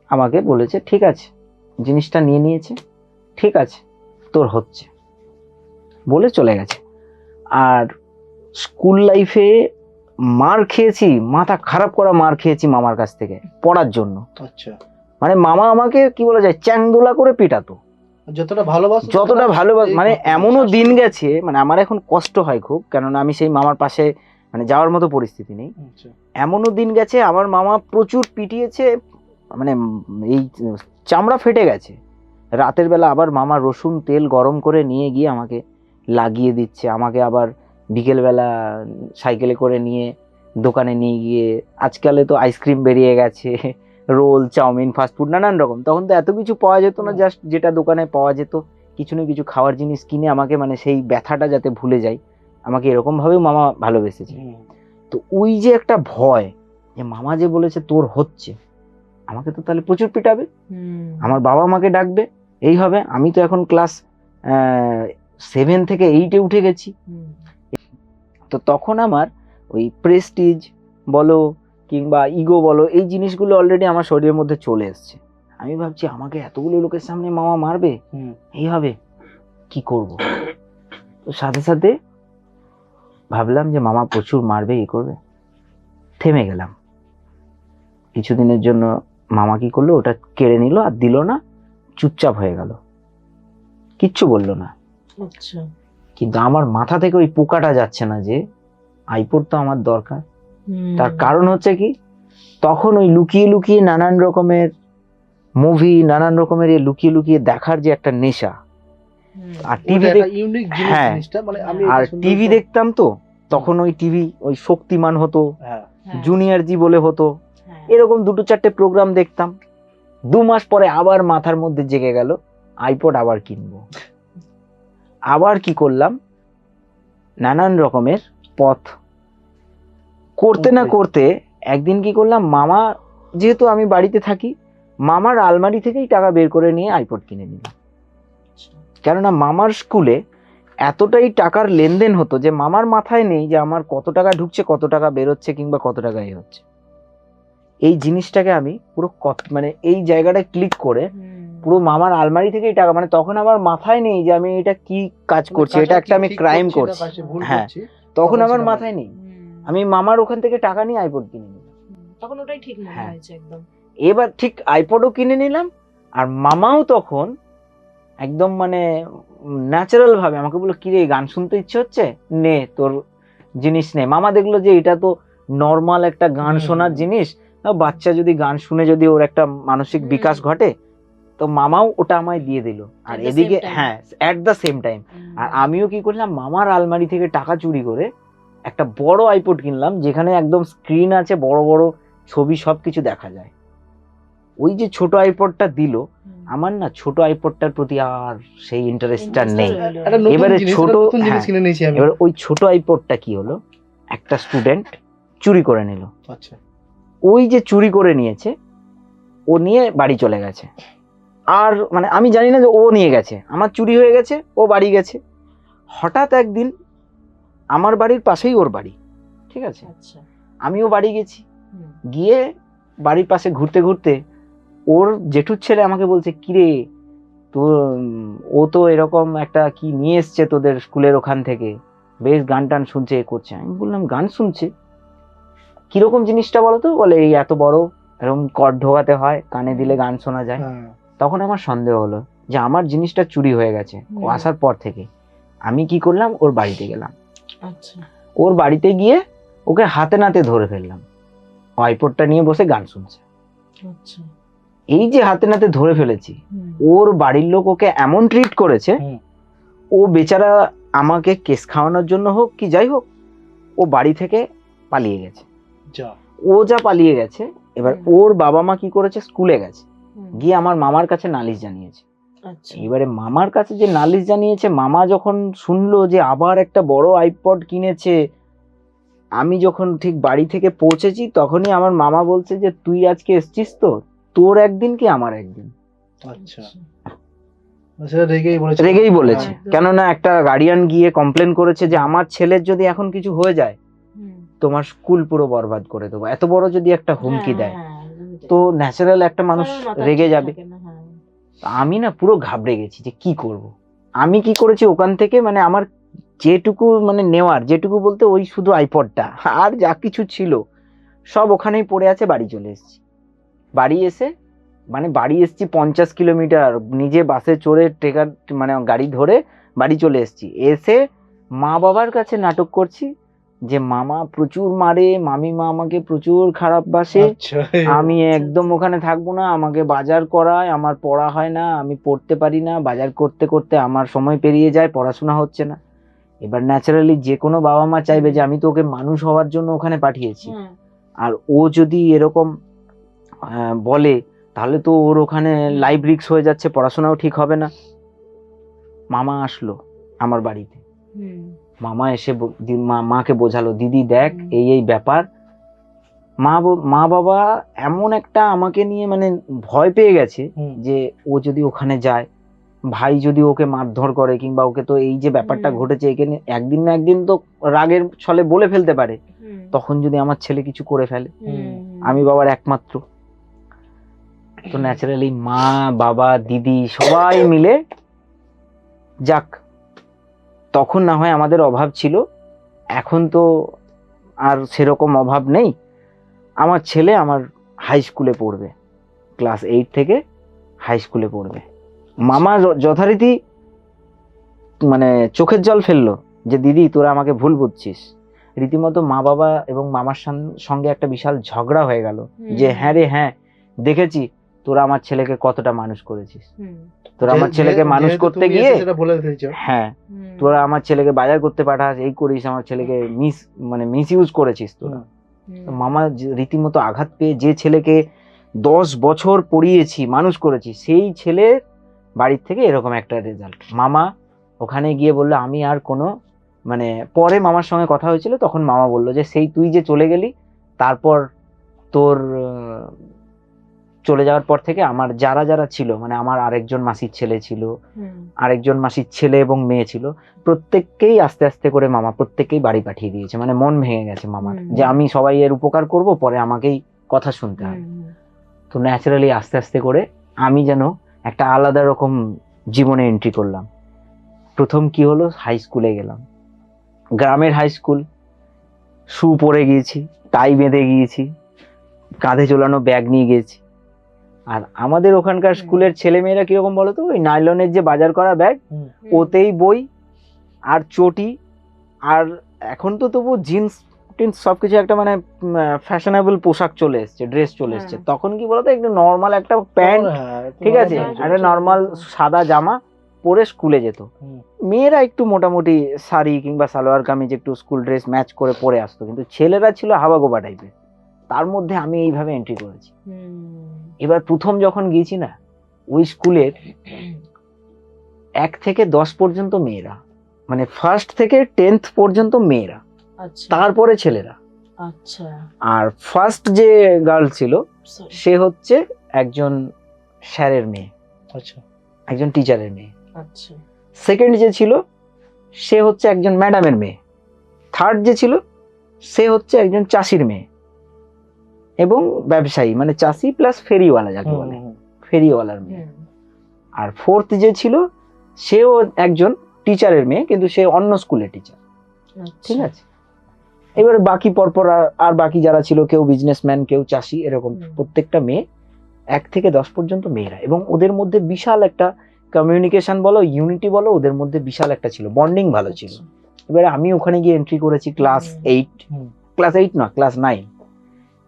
S1: আমাকে বলেছে ঠিক আছে, জিনিসটা নিয়ে নিয়েছে, ঠিক আছে তোর হচ্ছে, বলে চলে গেছে। আর স্কুল লাইফে মার খেয়েছি, মাথা খারাপ করা মার খেয়েছি মামার কাছ থেকে পড়ার জন্য।
S2: আচ্ছা,
S1: মানে মামা আমাকে কি বলা যায়, চ্যাংদোলা করে পিটাতো, যতটা ভালোবাস। মানে এমনও দিন গেছে, মানে আমার এখন কষ্ট হয় খুব, কেননা আমি সেই মামার পাশে মানে যাওয়ার মতো পরিস্থিতি নেই। এমনও দিন গেছে আমার মামা প্রচুর পিটিয়েছে, মানে এই চামড়া ফেটে গেছে। রাতের বেলা আবার মামা রসুন তেল গরম করে নিয়ে গিয়ে আমাকে লাগিয়ে দিচ্ছে, আমাকে আবার বিকেলবেলা সাইকেলে করে নিয়ে দোকানে নিয়ে গিয়ে, আজকালে তো আইসক্রিম বেরিয়ে গেছে, রোল, চাউমিন, ফাস্টফুড নানান রকম, তখন তো এত কিছু পাওয়া যেত না, জাস্ট যেটা দোকানে পাওয়া যেত কিছু না কিছু খাওয়ার জিনিস কিনে আমাকে, মানে সেই ব্যথাটা যাতে ভুলে যাই, আমাকে এরকম ভাবেও মামা ভালোবেসেছে। তো ওই যে একটা ভয় যে মামা যে বলেছে তোর হচ্ছে, আমাকে তো তাহলে প্রচুর পিটাবে, আমার বাবা আমাকে ডাকবে, এই হবে। আমি তো এখন ক্লাস 7 থেকে 8-এ উঠে গেছি। তো তখন আমার ওই প্রেস্টিজ বলো কিংবা ইগো বলো, এই জিনিসগুলো অলরেডি আমার শরীরের মধ্যে চলে এসছে। আমি ভাবছি আমাকে এতগুলো লোকের সামনে মামা মারবে, এই হবে, কি করব। তো সাথে সাথে ভাবলাম যে মামা প্রচুর মারবে, এই করবে, থেমে গেলাম। কিছুদিনের জন্য মামা কি করলো, ওটা কেড়ে নিল আর দিল না, চুপচাপ হয়ে গেল, কিচ্ছু বললো না। কিন্তু আমার মাথা থেকে ওই পোকাটা যাচ্ছে না যে আইপড তো আমার দরকার। তার কারণ হচ্ছে কি, তখন ওই লুকিয়ে লুকিয়ে নানান রকমের মুভি, নানান রকমের লুকিয়ে লুকিয়ে দেখার যে একটা নেশা, আর টিভি, হ্যাঁ, আর টিভি দেখতাম তো তখন ওই টিভি ওই শক্তিমান হতো, জুনিয়র জি বলে হতো, এরকম 2-4টে প্রোগ্রাম দেখতাম। 2 মাস পরে আবার মাথার মধ্যে জেগে গেল আইপড আবার কিনবো। আবার কি করলাম, নানান রকমের পথ করতে না করতে একদিন কি করলাম, মামা যেহেতু আমি বাড়িতে থাকি, মামার আলমারি থেকেই টাকা বের করে নিয়ে আইপড কিনে নিলাম। কেননা মামার স্কুলে এতটাই টাকার লেনদেন হতো যে মামার মাথায় নেই যে আমার কত টাকা ঢুকছে, কত টাকা বেরোচ্ছে, কিংবা কত টাকা এ হচ্ছে। এই জিনিসটাকে আমি পুরো মানে এই জায়গাটায় ক্লিক করে পুরো মামার আলমারি থেকেই টাকা, মানে তখন আমার মাথায় নেই যে আমি এটা কি কাজ করছি, এটা একটা আমি ক্রাইম করছি, হ্যাঁ, তখন আমার মাথায় নেই। আমি মামার ওখান থেকে টাকা নিয়ে আইপড কিনে নিলাম,
S3: তখন ওটাই ঠিক মনে হয়েছে একদম।
S1: এবার ঠিক আইপডও কিনে নিলাম, আর মামাও তখন একদম মানে ন্যাচারাল ভাবে আমাকে বললো, কি রে গান শুনতে ইচ্ছে হচ্ছে, নে তোর জিনিস নে। মামা দেখলো যে এটা তো নর্মাল একটা গান শোনার জিনিস, বাচ্চা যদি গান শুনে যদি ওর একটা মানসিক বিকাশ ঘটে, তো মামাও ওটা আমায় দিয়ে দিল। আর
S3: At the
S1: এদিকে
S3: same time.
S1: হ্যাঁ অ্যাট দ্য সেম টাইম। আর আমিও কি করলাম, মামার আলমারি থেকে টাকা চুরি করে একটা বড় আইপড কিনলাম, যেখানে একদম স্ক্রিন আছে, বড় বড় ছবি সবকিছু দেখা যায়। ওই যে ছোট আইপডটা দিল, আমার না ছোট আইপডটার প্রতি আর সেই ইন্টারেস্টটা নেই।
S2: একটা নতুন
S1: এবারে
S2: জিনিস,
S1: ছোট-
S2: একটা নতুন জিনিস
S1: হ্যাঁ।
S2: কিনে নিয়েছি আমি।
S1: এবার ওই ছোট আইপডটা কি হলো, একটা স্টুডেন্ট চুরি করে নিল।
S2: আচ্ছা,
S1: ওই যে চুরি করে নিয়েছে, ও নিয়ে বাড়ি চলে গেছে। আর মানে আমি জানি না যে ও নিয়ে গেছে, আমার চুরি হয়ে গেছে, ও বাড়ি গেছে। হঠাৎ একদিন আমার বাড়ির পাশেই ওর বাড়ি, ঠিক আছে,
S3: আচ্ছা
S1: আমিও বাড়ি গেছি। গিয়ে বাড়ির পাশে ঘুরতে ঘুরতে ওর জেঠুর ছেলে আমাকে বলছে, কিরে তোর ও তো এরকম একটা কি নিয়ে এসছে তোদের স্কুলের ওখান থেকে, বেশ গান টান শুনছে, এ করছে। আমি বললাম গান শুনছে, কিরকম জিনিসটা বলো তো? বলে এই এত বড় এরকম কর্ড ঢোকাতে হয়, কানে দিলে গান শোনা যায়।
S2: হ্যাঁ,
S1: তখন আমার সন্দেহ হলো যে আমার জিনিসটা চুরি হয়ে গেছে। ও
S3: হুম।
S1: আসার পর থেকে আমি কি করলাম, ওর বাড়িতে গেলাম।
S3: আচ্ছা
S1: ওর বাড়িতে গিয়ে ওকে হাতে নাতে ধরে ফেললাম, ও আইপডটা নিয়ে বসে গান শুনছে।
S3: আচ্ছা
S1: এই যে হাতে নাতে ধরে ফেলেছি, ওর বাড়ির লোক ওকে এমন ট্রিট করেছে,
S2: হুম।
S1: ও বেচারা আমাকে কেস খাওয়ানোর জন্য হোক কি যাই হোক, ও বাড়ি থেকে পালিয়ে গেছে।
S2: যা,
S1: ও যা পালিয়ে গেছে, এবার
S3: হুম।
S1: ওর বাবা মা কি করেছে, স্কুলে গেছে, গিয়ে আমার মামার কাছে নালিশ জানিয়েছে।
S3: আচ্ছা
S1: এবারে মামার কাছে যে নালিশ জানিয়েছে, মামা যখন শুনলো যে আবার একটা বড় আইপড কিনেছে, আমি যখন ঠিক বাড়ি থেকে পৌঁছেছি তখনই আমার মামা বলছে যে তুই আজকে এসছিস তো, তোর একদিন কি আমার একদিন।
S2: আচ্ছা, সেটা রেগেই বলেছে।
S1: রেগেই বলেছে,
S3: একদম।
S1: কেননা একটা গার্ডিয়ান গিয়ে কমপ্লেন করেছে যে আমার ছেলের যদি এখন কিছু হয়ে যায়, তোমার স্কুল পুরো বরবাদ করে দেবো, এত বড় যদি একটা হুমকি দেয়, তো ন্যাচারাল একটা মানুষ রেগে যাবে। আমি না পুরো ঘাবড়ে গেছি যে কি করব। আমি কি করেছি, ওখান থেকে মানে আমার যেটুকু মানে নেওয়ার, যেটুকু বলতে ওই শুধু আইপডটা, আর যা কিছু ছিল সব ওখানেই পড়ে আছে, বাড়ি চলে এসেছি। বাড়ি এসে মানে বাড়ি এসেছি 50 কিলোমিটার, নিজে বাসে চড়ে ট্রেকার মানে গাড়ি ধরে বাড়ি চলে এসেছি। এসে মা বাবার কাছে নাটক করছি যে মামা প্রচুর মারে, মামিমা আমাকে প্রচুর খারাপ বাসে,
S2: আচ্ছা,
S1: আমি একদম ওখানে থাকবো না, আমাকে বাজার করায়, আমার পড়া হয় না, আমি পড়তে পারি না, বাজার করতে করতে আমার সময় পেরিয়ে যায়, পড়াশোনা হচ্ছে না। এবার ন্যাচারালি যে কোনো বাবা মা চাইবে যে আমি তো ওকে মানুষ হওয়ার জন্য ওখানে পাঠিয়েছি, আর ও যদি এরকম বলে, তাহলে তো ওর ওখানে লাইফ রিস্ক হয়ে যাচ্ছে, পড়াশোনাও ঠিক হবে না। মামা আসলো আমার বাড়িতে, মামা এসে মাকে বোঝালো, দিদি দেখ এই এই ব্যাপার। মা বাবা এমন একটা আমাকে নিয়ে মানে ভয় পেয়ে গেছে যে ও যদি ওখানে যায়, ভাই যদি ওকে মারধর করে, কিংবা ওকে তো এই যে ব্যাপারটা ঘটেছে এখানে একদিন না একদিন তো রাগের ছলে বলে ফেলতে পারে, তখন যদি আমার ছেলে কিছু করে ফেলে, আমি বাবার একমাত্র। তো ন্যাচারালি মা বাবা দিদি সবাই মিলে, যাক তখন না হয় আমাদের অভাব ছিল, এখন তো আর সেরকম অভাব নেই। আমার ছেলে আমার হাই স্কুলে পড়বে, ক্লাস 8 থেকে হাই স্কুলে পড়বে। মামা যথারীতি মানে চোখের জল ফেললো যে দিদি তোরা আমাকে ভুল বুঝছিস। রীতিমতো মা বাবা এবং মামার সঙ্গে একটা বিশাল ঝগড়া হয়ে গেল যে হ্যাঁ রে হ্যাঁ, দেখেছি তোরা আমার ছেলেকে কতটা মানুষ করেছিস, তোরা আমার ছেলেকে মানুষ করতে গিয়ে, হ্যাঁ তোরা আমার ছেলেকে বাজার করতে পাঠাস, এই করিস, আমার ছেলেকে মিস ইউজ করেছিস তোরা। মামা রীতিমতো আঘাত পেয়ে, যে ছেলেকে 10 বছর পড়িয়েছি মানুষ করেছি, সেই ছেলের বাড়ির থেকে এরকম একটা রেজাল্ট। মামা ওখানে গিয়ে বললো আমি আর কোনো মানে, পরে মামার সঙ্গে কথা হয়েছিল, তখন মামা বললো যে সেই তুই যে চলে গেলি, তারপর তোর চলে যাওয়ার পর থেকে আমার যারা যারা ছিল, মানে আমার আরেকজন মাসির ছেলে ছিল, আরেকজন মাসির ছেলে এবং মেয়ে ছিল, প্রত্যেককেই আস্তে আস্তে করে মামা প্রত্যেককেই বাড়ি পাঠিয়ে দিয়েছে। মানে মন ভেঙে গেছে মামার যে আমি সবাই এর উপকার করব, পরে আমাকেই কথা শুনতে হবে। তো ন্যাচারালি আস্তে আস্তে করে আমি যেন একটা আলাদা রকম জীবনে এন্ট্রি করলাম। প্রথম কি হলো, হাই স্কুলে গেলাম, গ্রামের হাই স্কুল, শু পরে গিয়েছি, টাই বেঁধে গিয়েছি, কাঁধে ঝোলানো ব্যাগ নিয়ে গিয়েছি। আর আমাদের ওখানকার স্কুলের ছেলেমেয়েরা কিরকম বলতো, ওই নাইলনের যে বাজার করা ব্যাগ, ওতেই বই আর চটি, আর এখন তো তবু জিন্স সবকিছু একটা মানে ফ্যাশনেবল পোশাক চলে এসছে, ড্রেস চলে এসছে।
S3: হ্যাঁ।
S1: তখন কি বলতো, একটু নর্মাল একটা প্যান্ট,
S2: হ্যাঁ,
S1: ঠিক আছে,
S3: হ্যাঁ,
S1: একটা নর্মাল সাদা জামা পরে স্কুলে যেত।
S2: হুম।
S1: মেয়েরা একটু মোটামুটি শাড়ি কিংবা সালোয়ার কামিজ একটু স্কুল ড্রেস ম্যাচ করে পরে আসতো, কিন্তু ছেলেরা ছিল হাবাগোবা টাইপের। তার মধ্যে আমি এইভাবে এন্ট্রি করেছি। এবার প্রথম যখন গিয়েছি না, ওই স্কুলের 1 থেকে 10 পর্যন্ত মেয়েরা, মানে 1st থেকে 10th পর্যন্ত মেয়েরা,
S3: আচ্ছা
S1: তারপরে ছেলেরা।
S3: আচ্ছা
S1: আর ফার্স্ট যে গার্ল ছিল
S3: sorry,
S1: সে হচ্ছে একজন স্যারের মেয়ে,
S2: আচ্ছা
S1: একজন টিচারের মেয়ে।
S3: আচ্ছা
S1: সেকেন্ড যে ছিল সে হচ্ছে একজন ম্যাডামের মেয়ে। থার্ড যে ছিল সে হচ্ছে একজন চাষির মেয়ে এবং ব্যবসায়ী, মানে চাষি প্লাস ফেরিওয়ালা যাকে বলে, ফেরিওয়ালার মেয়ে।
S3: হুম,
S1: আর ফোর্থ যে ছিল সেও একজন টিচারের মেয়ে, কিন্তু সে অন্য স্কুলের টিচার, ঠিক
S3: আচ্ছা,
S1: আছে। এবারে বাকি পরপর আর বাকি যারা ছিল, কেউ বিজনেসম্যান, কেউ চাষি, এরকম
S3: হুম।
S1: প্রত্যেকটা মেয়ে 1 থেকে 10 পর্যন্ত মেয়েরা। এবং ওদের মধ্যে বিশাল একটা কমিউনিকেশন বলো, ইউনিটি বলো, ওদের মধ্যে বিশাল একটা ছিল, বন্ডিং ভালো ছিল। এবারে আমি ওখানে গিয়ে এন্ট্রি করেছি ক্লাস
S3: হুম।
S1: 8, ক্লাস 8 না, ক্লাস 9।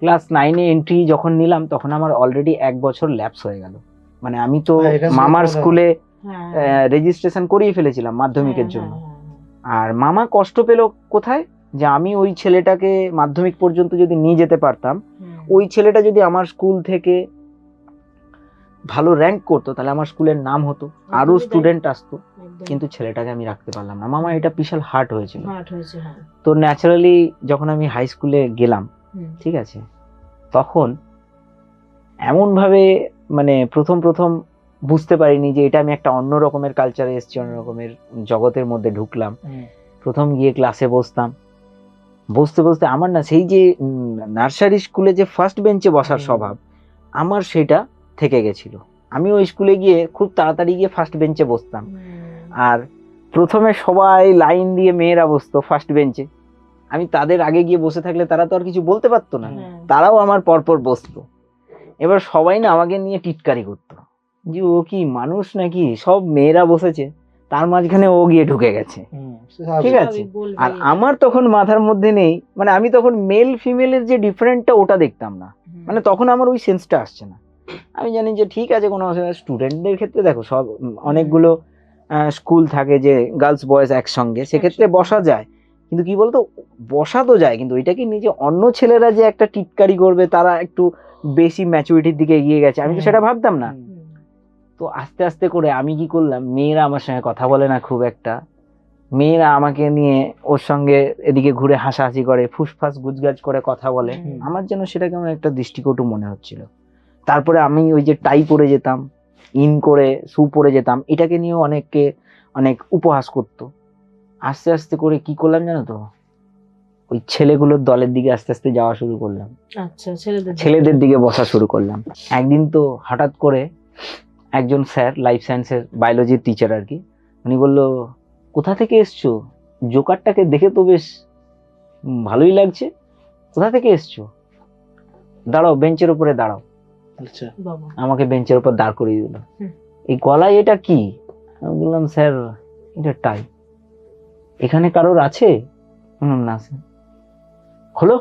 S1: ক্লাস 9 এ এন্ট্রি যখন নিলাম তখন আমার অলরেডি 1 বছর ল্যাপস হয়ে গেল। মানে আমি তো
S2: হ্যাঁ, এখান থেকে
S1: মামার
S2: তোমরা-
S1: স্কুলে
S3: হ্যাঁ,
S1: রেজিস্ট্রেশন করিয়ে ফেলেছিলাম মাধ্যমিকের
S3: হ্যাঁ,
S1: জন্য।
S3: হ্যাঁ, হ্যাঁ,
S1: আর মামা কষ্ট পেল কোথায়, যে আমি ওই ছেলেটাকে মাধ্যমিক পর্যন্ত যদি নিয়ে যেতে পারতাম,
S3: হুম,
S1: ওই ছেলেটা যদি আমার স্কুল থেকে ভালো র্যাঙ্ক করতো, তাহলে আমার স্কুলের নাম হতো, আরো
S3: একদমই তাই।
S1: স্টুডেন্ট আসতো।
S3: একদম
S1: কিন্তু ছেলেটাকে আমি রাখতে পারলাম না। মামা এটা বিশাল হার্ট হয়েছিল।
S3: হার্ট হয়েছে, হ্যাঁ,
S1: তো ন্যাচারালি যখন আমি হাই স্কুলে গেলাম,
S3: হুম,
S1: ঠিক আছে, তখন এমন ভাবে মানে প্রথম বুঝতে পারিনি যে এটা আমি একটা অন্য রকমের কালচারে এসেছি, অন্য রকমের জগতের মধ্যে ঢুকলাম। প্রথম গিয়ে ক্লাসে বসতাম, বসতে বসতে আমার না সেই যে নার্সারি স্কুলে যে ফার্স্ট বেঞ্চে বসার
S2: হুম।
S1: স্বভাব, আমার সেটা থেকে গেছিল। আমি ওই স্কুলে গিয়ে খুব তাড়াতাড়ি গিয়ে ফার্স্ট বেঞ্চে বসতাম। আর প্রথমে সবাই লাইন দিয়ে মেয়েরা বসতো ফার্স্ট বেঞ্চে, আমি তাদের আগে গিয়ে বসে থাকলে তারা তো আর কিছু বলতে পারতো না,
S3: হ্যাঁ,
S1: তারাও আমার পরপর বসতো। এবার সবাই না আমাকে নিয়ে টিটকারি করতো যে ও কি মানুষ নাকি, সব মেয়েরা বসেছে তার মাঝখানে ও গিয়ে ঢুকে গেছে, ঠিক আছে।
S3: স্বাভাবিক বলবেই
S1: আর
S3: এটা।
S1: আমার তখন মাথার মধ্যে নেই, মানে আমি তখন মেল ফিমেলের যে ডিফারেন্টটা ওটা দেখতাম না,
S3: হুম,
S1: মানে তখন আমার ওই সেন্সটা আসছে না। আমি জানি যে ঠিক আছে, কোনো অসুবিধা, স্টুডেন্টদের ক্ষেত্রে দেখো সব অনেকগুলো স্কুল থাকে যে গার্লস বয়েজ একসঙ্গে, সেক্ষেত্রে
S3: একসঙ্গে।
S1: বসা যায়। কিন্তু কি বলতো, বসা তো যায়, কিন্তু ওইটা কি নিজে অন্য ছেলেরা যে একটা টিটকারি করবে, তারা একটু বেশি ম্যাচুরিটির দিকে এগিয়ে গেছে, আমি তো সেটা ভাবতাম না।
S3: হুম,
S1: তো আস্তে আস্তে করে আমি কি করলাম, মেয়েরা আমার সঙ্গে কথা বলে না খুব একটা, মেয়েরা আমাকে নিয়ে ওর সঙ্গে এদিকে ঘুরে হাসাহাসি করে, ফুসফাস গুজগাজ করে কথা বলে,
S3: হুম।
S1: আমার যেন সেটা কেমন একটা দৃষ্টিকটু মনে হচ্ছিল। তারপরে আমি ওই যে টাই পরে যেতাম, ইন করে শু পরে যেতাম, এটাকে নিয়েও অনেককে অনেক উপহাস করতো। আস্তে আস্তে করে কি করলাম জানো তো, ওই ছেলেগুলোর দলের দিকে আস্তে আস্তে যাওয়া শুরু করলাম,
S3: আচ্ছা, ছেলেদের
S1: ছেলেদের দিকে বসা শুরু করলাম। একদিন তো হঠাৎ করে একজন স্যার, লাইফ সায়েন্সের বায়োলজির টিচার আর কি, উনি বলল, কোথা থেকে এসছো, জোকারটাকে দেখে তো বেশ ভালোই লাগছে, কোথা থেকে এসছো, দাঁড়াও বেঞ্চের উপরে দাঁড়াও।
S2: আচ্ছা
S3: বাবা,
S1: আমাকে বেঞ্চের উপর দাঁড় করিয়ে দিল।
S3: হুম।
S1: এই গলায় এটা কি? আমি বললাম, স্যার এটা টাই। এখানে কারোর আছে? না স্যার। হলো,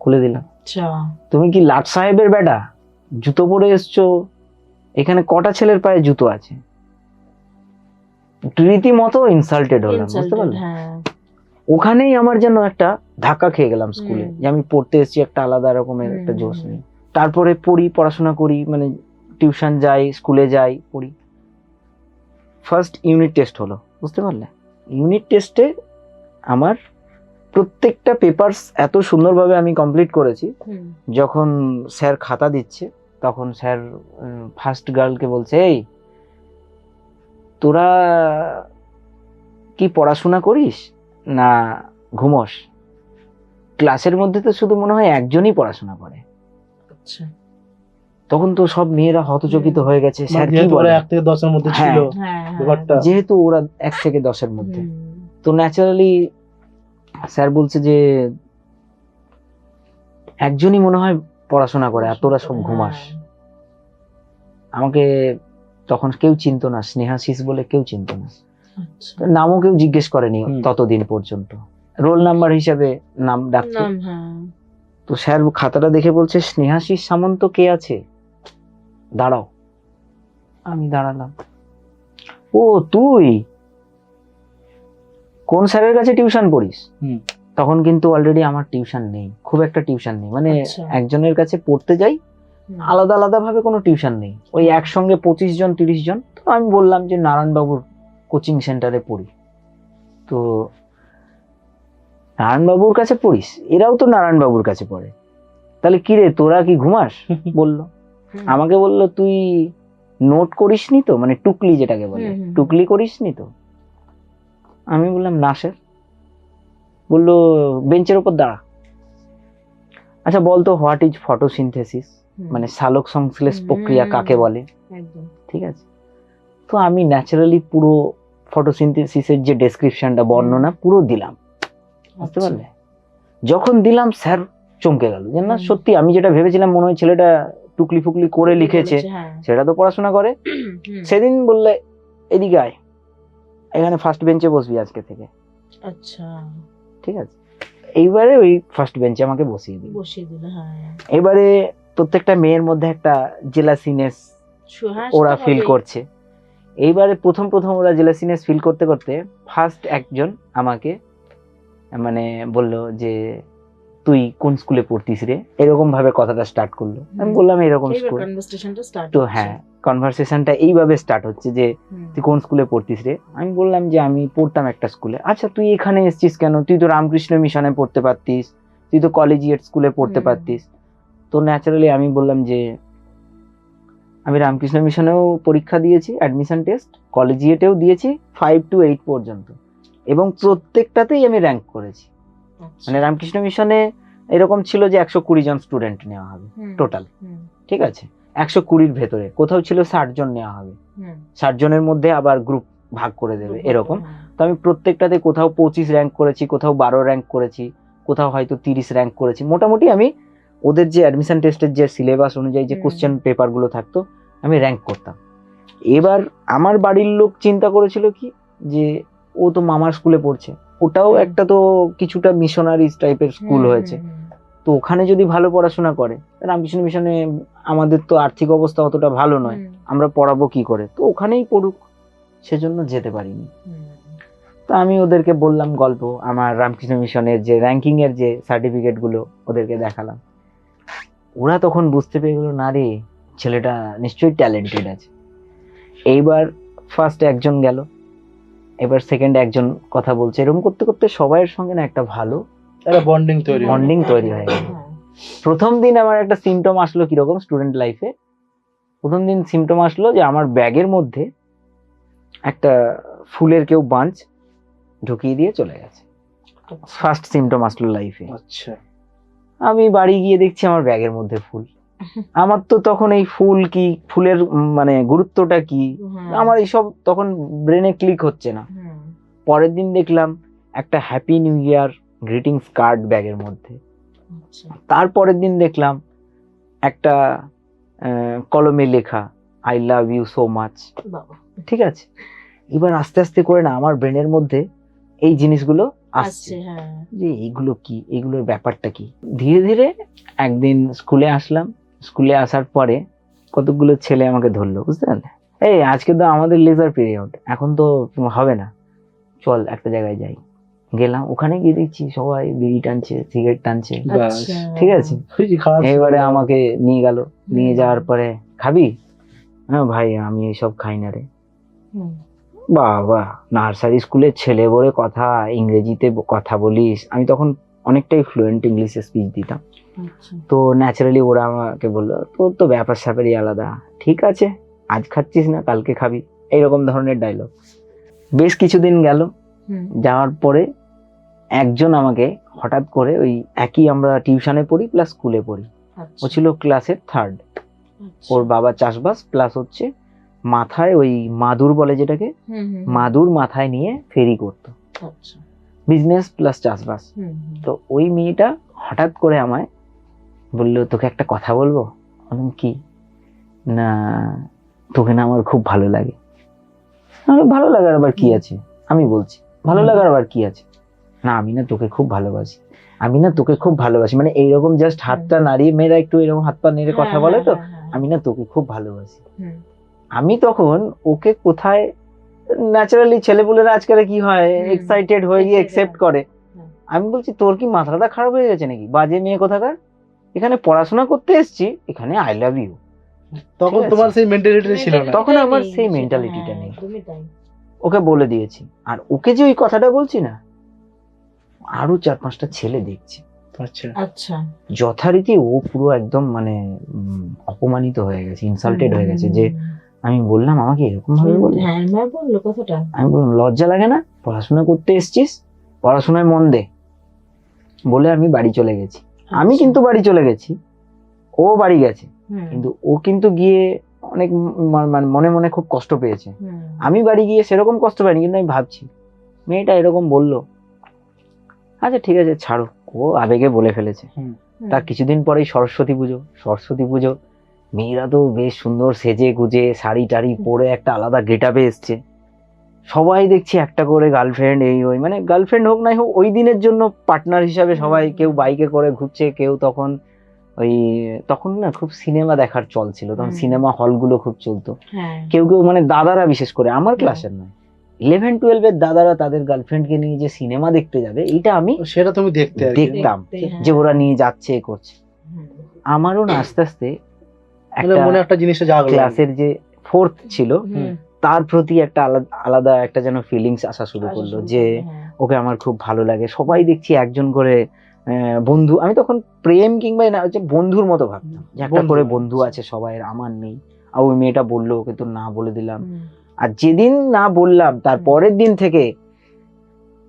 S1: খুলে দিলাম।
S3: আচ্ছা,
S1: তুমি কি লাট সাহেবের বেটা, জুতো পরে এসছো, এখানে কটা ছেলের পায়ে জুতো আছে? রীতিমতো ইনসাল্টেড হলাম, বুঝতে
S3: insulted,
S1: পারলে?
S3: হ্যাঁ,
S1: ওখানেই আমার যেন একটা ধাক্কা খেয়ে গেলাম স্কুলে,
S3: হুম।
S1: যে আমি পড়তে এসেছি একটা আলাদা রকমের একটা
S3: হুম,
S1: জোশ
S3: হুম।
S1: নিয়ে। তারপরে পড়াশোনা করি, মানে টিউশন যাই, স্কুলে যাই, পড়ি। ফার্স্ট ইউনিট টেস্ট হলো, বুঝতে পারলে? ইউনিট টেস্টে আমার প্রত্যেকটা পেপারস এত সুন্দরভাবে আমি কমপ্লিট করেছি।
S3: হুম,
S1: যখন স্যার খাতা দিচ্ছে, তখন স্যার ফার্স্ট গার্লকে বলছে, এই তোরা কি পড়াশোনা করিস না ঘুমোস? ক্লাসের মধ্যে তো শুধু মনে হয় একজনই পড়াশোনা করে।
S3: আচ্ছা,
S1: তখন তো সব মেয়েরা হতচকিত হয়ে গেছে, স্যার কি
S2: যেহেতু
S1: বলে,
S2: ওরা 1 থেকে 10 এর মধ্যে
S1: হ্যাঁ,
S2: ছিল
S3: হ্যাঁ, হ্যাঁ,
S2: ব্যাপারটা
S1: যেহেতু ওরা 1 থেকে 10-এর মধ্যে।
S3: হুম,
S1: তো ন্যাচারালি স্যার বলছে যে একজনই মনে হয় পড়াশোনা করে, আর তোরা সব ঘুমাস।
S3: হ্যাঁ,
S1: আমাকে তখন কেউ চিনতো না, স্নেহাশিস বলে কেউ চিনতো না,
S3: আচ্ছা,
S1: নামও কেউ জিজ্ঞেস করেনি
S2: হুম।
S1: ততদিন পর্যন্ত। রোল নাম্বার হিসাবে নাম ডাকতো।
S3: নাম, হ্যাঁ।
S1: তো স্যার খাতাটা দেখে বলছে, স্নেহাশিস সামন্ত কে আছে, দাঁড়াও। আমি দাঁড়ালাম। ও তুই কোন স্যারের কাছে টিউশন পড়িস?
S2: হুম।
S1: তখন কিন্তু অলরেডি আমার টিউশন নেই, খুব একটা টিউশন নেই, মানে
S3: আচ্ছা।
S1: একজনের কাছে পড়তে যাই,
S3: হুম।
S1: আলাদা আলাদা ভাবে কোনো টিউশন নেই, ওই একসঙ্গে 25 জন 30 জন। তো আমি বললাম যে নারায়ণবাবুর কোচিং সেন্টারে পড়ি। তো নারায়ণবাবুর কাছে পড়িস, এরাও তো নারায়ণবাবুর কাছে পড়ে, তাহলে কি রে তোরা কি ঘুমাস? বললো।
S3: হুম।
S1: আমাকে বললো, তুই নোট করিসনি তো, মানে টুকলি যেটাকে বলে,
S3: হুম, হুম।
S1: টুকলি করিসনি তো? আমি বললাম না স্যার। বললো, বেঞ্চের উপর দাঁড়া। আচ্ছা বলতো, হোয়াট ইজ ফটোসিনথেসিস,
S3: হুম।
S1: মানে সালোক সংশ্লেষ প্রক্রিয়া কাকে বলে?
S3: একদম।
S1: ঠিক আছে। তো আমি ন্যাচারালি পুরো ফটোসিনথেসিসের যে ডেসক্রিপশনটা, বর্ণনা পুরো দিলাম, বুঝতে
S3: আচ্ছা।
S1: পারলে? যখন দিলাম স্যার চমকে গেল, যে না
S3: হুম।
S1: সত্যি আমি যেটা ভেবেছিলাম, মনে হয় ছেলেটা টুকলি ফুকলি করে লিখেছে,
S3: হ্যাঁ।
S1: সেটা তো পড়াশোনা করে।
S3: হুম।
S1: সেদিন বললে, এদিকে আয়, এখানে ফার্স্ট বেঞ্চে বসবি আজকে থেকে।
S3: আচ্ছা,
S1: ঠিক আছে। এইবারে ওই ফার্স্ট বেঞ্চে আমাকে বসিয়ে দিল।
S3: বসিয়ে দিল, হ্যাঁ।
S1: এবারে প্রত্যেকটা মেয়ের মধ্যে একটা জেলাসিনেস
S3: হ্যাঁ,
S1: ওরা
S3: সেটা
S1: ফিল
S3: হবেই।
S1: করছে। এইবারে প্রথম প্রথম ওরা জেলাসিনেস ফিল করতে করতে ফার্স্ট একজন আমাকে মানে বলল যে, তুই কোন স্কুলে পড়তিস রে, এরকম ভাবে কথাটা স্টার্ট করলো। আমি বললাম এরকম
S3: এইবার
S1: স্কুল।
S3: কনভারসেশনটা স্টার্ট
S1: তো
S3: হচ্ছে।
S1: হ্যাঁ, কনভারসেশনটা এইভাবে স্টার্ট হচ্ছে যে,
S3: হুম।
S1: তুই কোন স্কুলে পড়তিস রে? আমি বললাম যে আমি পড়তাম একটা স্কুলে। আচ্ছা তুই এখানে এসেছিস কেন? তুই তো রামকৃষ্ণ মিশনে পড়তে পারতিস, তুই তো কলেজিয়েট স্কুলে পড়তে
S3: হুম।
S1: পারতিস। তো ন্যাচারালি আমি বললাম যে আমি রামকৃষ্ণ মিশনেও পরীক্ষা দিয়েছি, অ্যাডমিশন টেস্ট, কলেজিয়েটেও দিয়েছি 5 to 8 পর্যন্ত, এবং প্রত্যেকটাতেই আমি র্যাঙ্ক করেছি।
S3: আচ্ছা।
S1: মানে রামকৃষ্ণ মিশনে এরকম ছিল যে 120 জন স্টুডেন্ট নেওয়া হবে
S3: হুম।
S1: টোটাল,
S3: হুম।
S1: ঠিক আছে। 120-র ভেতরে কোথাও ছিল 60 জন নেওয়া হবে,
S3: হুম।
S1: 60 জনের মধ্যে আবার গ্রুপ ভাগ করে দেবে, এরকম।
S3: হ্যাঁ।
S1: তো আমি প্রত্যেকটাতে কোথাও 25 র্যাঙ্ক করেছি, কোথাও 12 র্যাঙ্ক করেছি, কোথাও হয়তো 30 র্যাঙ্ক করেছি। মোটামুটি আমি ওদের যে অ্যাডমিশন টেস্টের যে সিলেবাস অনুযায়ী যে
S3: হুম।
S1: কোশ্চেন পেপারগুলো থাকতো, আমি র্যাঙ্ক করতাম। এবার আমার বাড়ির লোক চিন্তা করেছিল কি, যে ও তো মামার স্কুলে পড়ছে, ওটাও
S3: হুম।
S1: একটা তো কিছুটা মিশনারিজ টাইপের স্কুল
S3: হুম,
S1: হয়েছে,
S3: হুম, হুম।
S1: তো ওখানে যদি ভালো পড়াশোনা করে, রামকৃষ্ণ মিশনে আমাদের তো আর্থিক অবস্থা অতটা ভালো নয়,
S3: হুম।
S1: আমরা পড়াবো কি করে, তো ওখানেই পড়ুক, সেজন্য যেতে পারিনি।
S3: হুম।
S1: তো আমি ওদেরকে বললাম গল্প, আমার রামকৃষ্ণ মিশনের যে র্যাঙ্কিং এর যে সার্টিফিকেট গুলো ওদেরকে দেখালাম। ওরা তখন বুঝতে পেরে গেল, না রে ছেলেটা নিশ্চয়ই ট্যালেন্টেড আছে। এইবার ফার্স্ট একজন গেল, এবার সেকেন্ড একজন কথা বলছে, এরকম করতে করতে সবাইয়ের সঙ্গে না একটা ভালো
S2: একটা বন্ডিং তৈরি হয়।
S1: বন্ডিং তৈরি হয়ে গেল।
S3: হ্যাঁ।
S1: প্রথম দিন আমার একটা সিমটম আসলো কিরকম স্টুডেন্ট লাইফে, প্রথম দিন সিমটম আসলো যে আমার ব্যাগের মধ্যে একটা ফুলের কেউ বাঞ্চ ঢুকিয়ে দিয়ে চলে গেছে। ফার্স্ট সিমটম আসলো লাইফে।
S2: আচ্ছা।
S1: আমি বাড়ি গিয়ে দেখছি আমার ব্যাগের মধ্যে ফুল। আমার তো তখন এই ফুল কি, ফুলের মানে গুরুত্বটা কি,
S3: হ্যাঁ।
S1: আমার এইসব তখন ব্রেনে ক্লিক হচ্ছে না।
S3: হুম।
S1: পরের দিন দেখলাম একটা happy new year greetings card ব্যাগের মধ্যে।
S3: আচ্ছা।
S1: তারপরের দিন দেখলাম একটা কলমে লেখা I love you so much.
S3: বাবা।
S1: ঠিক আছে। এবার আস্তে আস্তে করে না আমার ব্রেনের মধ্যে এই জিনিসগুলো আসছে,
S3: আসছে, হ্যাঁ।
S1: যে এইগুলো কি, এগুলোর ব্যাপারটা কি। ধীরে ধীরে একদিন স্কুলে আসলাম, স্কুলে আসার পরে কতগুলো ছেলে আমাকে ধরলো, বুঝতে পারলে, এই আজকে তো আমাদের লেজার পিরিয়ড, এখন তো হবে না, চল একটা জায়গায় যাই। গেলাম, ওখানে গিয়ে দেখছি সবাই বিড়ি টানছে, সিগারেট টানছে,
S3: আচ্ছা।
S1: ঠিক আছে।
S2: খারাপ
S1: এবারে আমাকে নিয়ে গেল, নিয়ে
S3: হুম।
S1: যাওয়ার পরে, খাবি? হ্যাঁ ভাই আমি এইসব খাই না রে।
S3: হুম।
S1: বাবা, নার্সারি স্কুলের ছেলে বলে কথা, ইংরেজিতে কথা বলিস। আমি তখন অনেকটাই ফ্লুয়েন্ট ইংলিশে স্পিচ দিতাম।
S3: আচ্ছা।
S1: তো ন্যাচারালি ওরা আমাকে বললো, তোর তো ব্যাপার স্যাপারই আলাদা, ঠিক আছে আজ খাচ্ছিস না কালকে খাবি, এইরকম ধরনের ডায়লগ। বেশ কিছুদিন গেল,
S3: হুম।
S1: যাওয়ার পরে একজন আমাকে হঠাৎ করে, ওই একই আমরা টিউশনে পড়ি প্লাস স্কুলে পড়ি,
S3: আচ্ছা।
S1: ও ছিল ক্লাসের থার্ড।
S3: আচ্ছা।
S1: ওর বাবা চাষবাস প্লাস হচ্ছে মাথায় ওই মাদুর বলে যেটাকে,
S3: হুম, হুম,
S1: মাদুর মাথায় নিয়ে ফেরি করতো,
S3: আচ্ছা।
S1: বিজনেস প্লাস চাষবাস।
S3: হুম, হুম।
S1: তো ওই মেয়েটা হঠাৎ করে আমায় বললো, তোকে একটা কথা বলবো। বললাম কি? না তোকে না আমার খুব ভালো লাগে। আমি ভালো লাগার আবার কি আছে, আমি বলছি ভালো লাগার আবার কি আছে। না আমি না তোকে খুব ভালোবাসি, আমি না তোকে খুব ভালোবাসি, মানে এইরকম জাস্ট হাতটা নাড়িয়ে, মেয়েরা একটু এরকম হাত পা নেড়ে কথা বলে তো, আমি না তোকে খুব ভালোবাসি। আমি তখন ওকে কোথায়, ন্যাচারালি ছেলেপুলেরা আজকাল কি হয়, এক্সাইটেড হয়ে গিয়ে একসেপ্ট করে। আমি বলছি তোর কি মাথাটা খারাপ হয়ে গেছে নাকি, বাজে মেয়ে কোথাকার, এখানে পড়াশোনা করতে এসেছি, এখানে আই লাভ ইউ।
S2: তখন
S1: ঠিক আছে।
S2: তোমার সেই মেন্টালিটি ছিল না।
S1: তখন আমার সেই মেন্টালিটিটা নেই, ওকে বলে দিয়েছি। আর ওকে যে ওই কথাটা বলছি না, আরো 4-5টা ছেলে দেখছে,
S2: আচ্ছা
S3: আচ্ছা
S1: যথারীতি ও পুরো একদম মানে অপমানিত হয়ে গেছে, ইনসাল্টেড হয়ে গেছে। যে আমি বললাম আমাকে এরকম ভাবে বললো,
S3: হ্যাঁ মা বললো কথাটা,
S1: আমি বললাম লজ্জা লাগে না, পড়াশোনা করতে এসছিস, পড়াশোনায় মন দে, বলে আমি বাড়ি চলে গেছি। আমি কিন্তু বাড়ি চলে গেছি, ও বাড়ি গেছে, কিন্তু ও কিন্তু গিয়ে অনেক মানে মনে মনে খুব কষ্ট পেয়েছে। আমি বাড়ি গিয়ে সেরকম কষ্ট পাইনি, কিন্তু আমি ভাবছি মেয়েটা এরকম বললো, আচ্ছা ঠিক আছে ছাড়ো, ও আবেগে বলে ফেলেছে। তার কিছুদিন পরেই সরস্বতী পুজো, মেয়েরা তো বেশ সুন্দর সেজে গুজে শাড়ি টাড়ি পরে একটা আলাদা গেটআপে এসছে, সবাই দেখছি একটা করে গার্লফ্রেন্ড, এই ওই মানে গার্লফ্রেন্ড হোক নাই হোক ওই দিনের জন্য পার্টনার হিসাবে সবাই, কেউ বাইকে করে ঘুরছে, কেউ তখন ওই, তখন না খুব সিনেমা দেখার চল ছিল, তখন সিনেমা হলগুলো খুব চলতো, কেউ কেউ মানে দাদারা বিশেষ করে আমার ক্লাসের নয়, 11-12 দাদারা তাদের গার্লফ্রেন্ডকে নিয়ে যে সিনেমা দেখতে যাবে, এটা আমি
S2: সেটা তুমি দেখতে আর কি।
S1: দেখতাম যে ওরা নিয়ে যাচ্ছে এ করছে। আমারও না আস্তে আস্তে
S2: মানে মনে একটা জিনিসটা জাগলো।
S1: ক্লাসের যে 4th ছিল তার প্রতি একটা আলাদা একটা যেন ফিলিংস আসা শুরু করলো, যে ওকে আমার খুব ভালো লাগে। সবাই দেখছি একজন করে বন্ধু, আমি তখন প্রেম কিংবা না হচ্ছে বন্ধুর মতো ভাবতাম, যে একটা করে বন্ধু আছে সবাই, আমার নেই। আর ওই মেয়েটা বললো, ওকে তো না বলে দিলাম। আর যেদিন না বললাম তার পরের দিন থেকে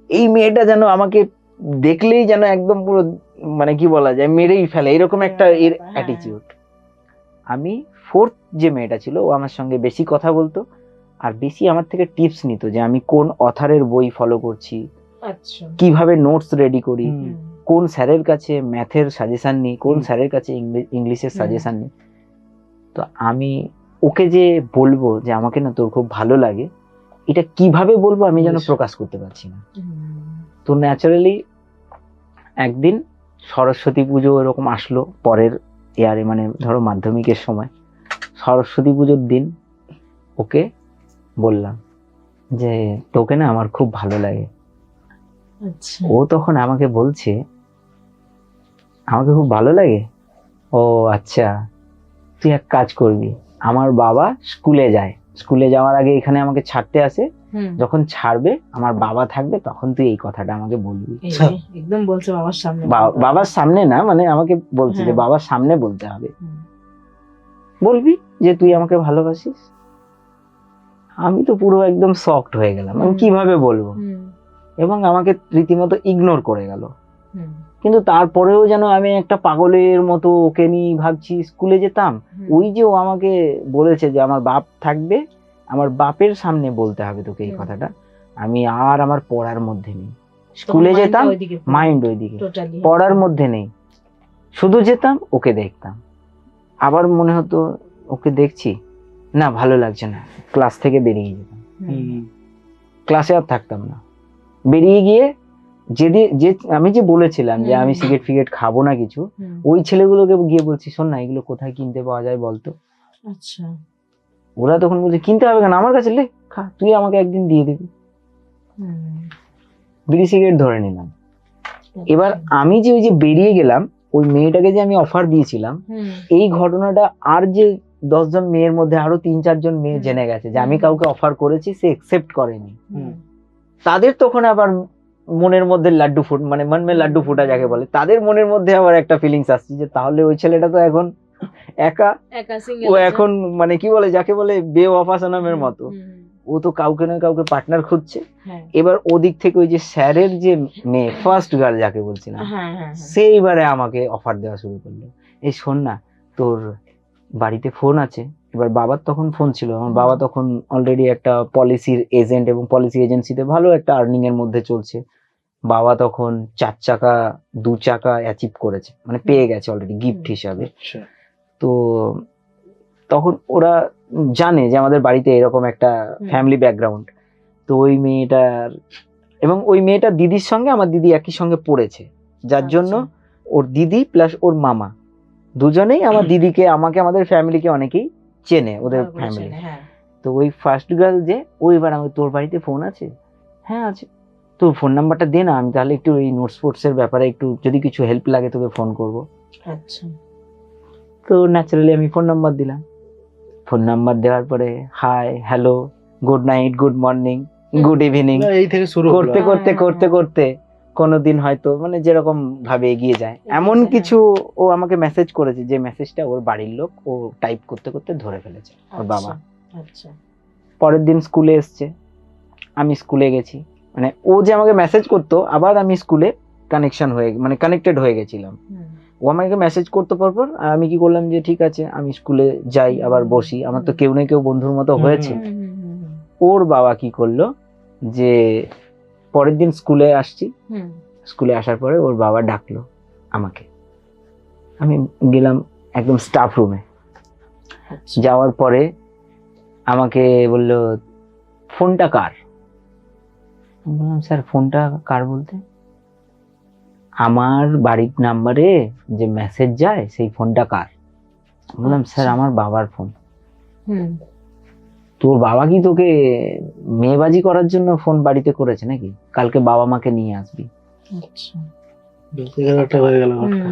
S1: এই মেয়েটা যেন আমাকে দেখলেই যেন একদম পুরো মানে কি বলা যায় মেরেই ফেলে, এরকম একটা এর অ্যাটিটিউড। আমি 4th যে মেয়েটা ছিল, ও আমার সঙ্গে বেশি কথা বলতো আর বেশি আমার থেকে টিপস নিত, যে আমি কোন অথারের বই ফলো করছি, কিভাবে নোটস রেডি করি, কোন স্যারের কাছে ম্যাথের সাজেশন নিই, কোন স্যারের কাছে ইংলিশের সাজেশন নিই। তো আমি ওকে যে বলবো যে আমাকে না তোর খুব ভালো লাগে, এটা কিভাবে বলবো আমি যেন প্রকাশ করতে পারছি না। তো ন্যাচারালি একদিন সরস্বতী পুজো এরকম আসলো পরের ইয়ারে, মানে ধরো মাধ্যমিকের সময়, সরস্বতী পুজোর দিন ওকে বললাম যে তোকে না আমার খুব ভালো লাগে। ও তখন আমাকে বলছে আমাকে খুব ভালো লাগে, ও আচ্ছা তুই এক কাজ করবি, আমার বাবা স্কুলে যায়, স্কুলে যাওয়ার আগে এখানে আমাকে ছাড়তে আসে, যখন ছাড়বে আমার বাবা থাকবে, তখন তুই এই কথাটা আমাকে বলবি।
S3: একদম বলছে বাবার সামনে,
S1: বাবার সামনে না, মানে আমাকে বলছে যে বাবার সামনে বলতে হবে, বলবি যে তুই আমাকে ভালোবাসিস। আমি তো পুরো একদম শকড হয়ে গেলাম, আমি কিভাবে বলবো, এবং আমাকে রীতিমতো ইগনোর করে গেল। কিন্তু তারপরেও যেন আমি একটা পাগলের মতো ওকে নিয়ে ভাবছি, স্কুলে যেতাম, ওই যে ও আমাকে বলেছে যে আমার বাপ থাকবে, আমার বাপের সামনে বলতে হবে তোকে এই কথাটা, আমি আর আমার পড়ার মধ্যে নেই। স্কুলে যেতাম মাইন্ড ওইদিকে, পড়ার মধ্যে নেই, শুধু যেতাম ওকে দেখতাম, আবার মনে হতো ওকে দেখছি না ভালো লাগছে না, ক্লাস থেকে বেরিয়ে যেতাম, ক্লাসে আর থাকতাম না। বেরিয়ে গিয়ে যে আমি যে বলেছিলাম যে আমি সিগারেট ফিগারেট খাবো না কিছু, ওই ছেলেগুলোকে গিয়ে বলছি শোন না এগুলো কোথায় কিনতে পাওয়া যায় বলতো।
S3: আচ্ছা,
S1: ওরা তখন বলছে কিনতে হবে কেন, আমার কাছে লে খা, তুই আমাকে একদিন দিয়ে দিবি। বিড়ি সিগারেট ধরে নিলাম। এবার আমি যে ওই যে বেরিয়ে গেলাম, ওই মেয়েটাকে যে আমি অফার দিয়েছিলাম, এই ঘটনাটা আর যে 10 জন মেয়ের মধ্যে আরো 3-4 জন মেয়ে জেনে গেছে যে আমি কাউকে অফার করেছি, সে একসেপ্ট করেনি। তাদের তখন আবার মনের মধ্যে লাড্ডু ফুট, মানে মন মে লাড্ডু ফুটা যাকে বলে, তাদের মনের মধ্যে আবার একটা ফিলিংস আসছে যে তাহলে ওই ছেলেটা তো এখন একা, ও এখন মানে কি বলে যাকে বলে বেওয়াফা সনমের মতো, ও তো কাউকে না কাউকে পার্টনার খুঁজছে। এবার ওদিক থেকে ওই যে স্যারের যে মেয়ে ফার্স্ট গার্ল যাকে বলছিলাম, সেইবারে আমাকে অফার দেওয়া শুরু করলো, এই শোন না তোর বাড়িতে ফোন আছে। এবার বাবার তখন ফোন ছিল, আমার বাবা তখন অলরেডি একটা পলিসির এজেন্ট এবং পলিসি এজেন্সিতে ভালো একটা আর্নিং এর মধ্যে চলছে। বাবা তখন 4 চাকা 2 চাকা অ্যাচিভ করেছে, মানে পেয়ে গেছে অলরেডি গিফট হিসাবে। তো তখন ওরা জানে যে আমাদের বাড়িতে এরকম একটা ফ্যামিলি ব্যাকগ্রাউন্ড। তো ওই মেয়েটার এবং ওই মেয়েটা দিদির সঙ্গে আমার দিদি একই সঙ্গে পড়েছে, যার জন্য ওর দিদি প্লাস ওর মামা দুজনেই আমার দিদিকে আমাকে আমাদের ফ্যামিলিকে অনেকেই চেনে, ওদের ফ্যামিলি। তো ওই ফার্স্ট গার্ল যে, ও এবার আমাকে, তোর বাড়িতে ফোন আছে? হ্যাঁ আছে। তোর ফোন নাম্বারটা দে না, আমি তাহলে একটু এই নোটস ফোটসের ব্যাপারে একটু যদি কিছু হেল্প লাগে তোকে ফোন করব।
S3: আচ্ছা।
S1: তো ন্যাচারালি আমি ফোন নাম্বার দিলাম। ফোন নাম্বার দেওয়ার পরে hi, hello, good night, good morning, good evening
S2: এই থেকে শুরু
S1: করতে করতে করতে করতে কোনোদিন হয়তো মানে যেরকম ভাবে এগিয়ে যায়, এমন কিছু ও আমাকে মেসেজ করেছে যে মেসেজটা ওর বাড়ির লোক ও টাইপ করতে করতে ধরে ফেলেছে, ওর বাবা।
S3: আচ্ছা।
S1: পরের দিন স্কুলে এসছে, আমি স্কুলে গেছি, মানে ও যে আমাকে মেসেজ করতো আবার আমি স্কুলে কানেক্টেড হয়ে গেছিলাম। ও আমাকে মেসেজ করতে পরপর আমি কি করলাম যে ঠিক আছে আমি স্কুলে যাই, আবার বসি, আমার তো কেউ না কেউ বন্ধুর মতো হয়েছে। ওর বাবা কি করলো যে পরের দিন স্কুলে আসছি, স্কুলে আসার পরে ওর বাবা ডাকলো আমাকে, আমি গেলাম একদম স্টাফ রুমে। যাওয়ার পরে আমাকে বললো ফোনটা কার? বললাম স্যার ফোনটা কার বলতে? আমার বাড়ির নাম্বারে যে মেসেজ যায় সেই ফোনটা কার? বললাম স্যার আমার বাবার ফোন। তোর বাবা কি তোকে মেয়েবাজি করার জন্য ফোন বাড়িতে করেছে নাকি? কালকে বাবা মাকে নিয়ে আসবি।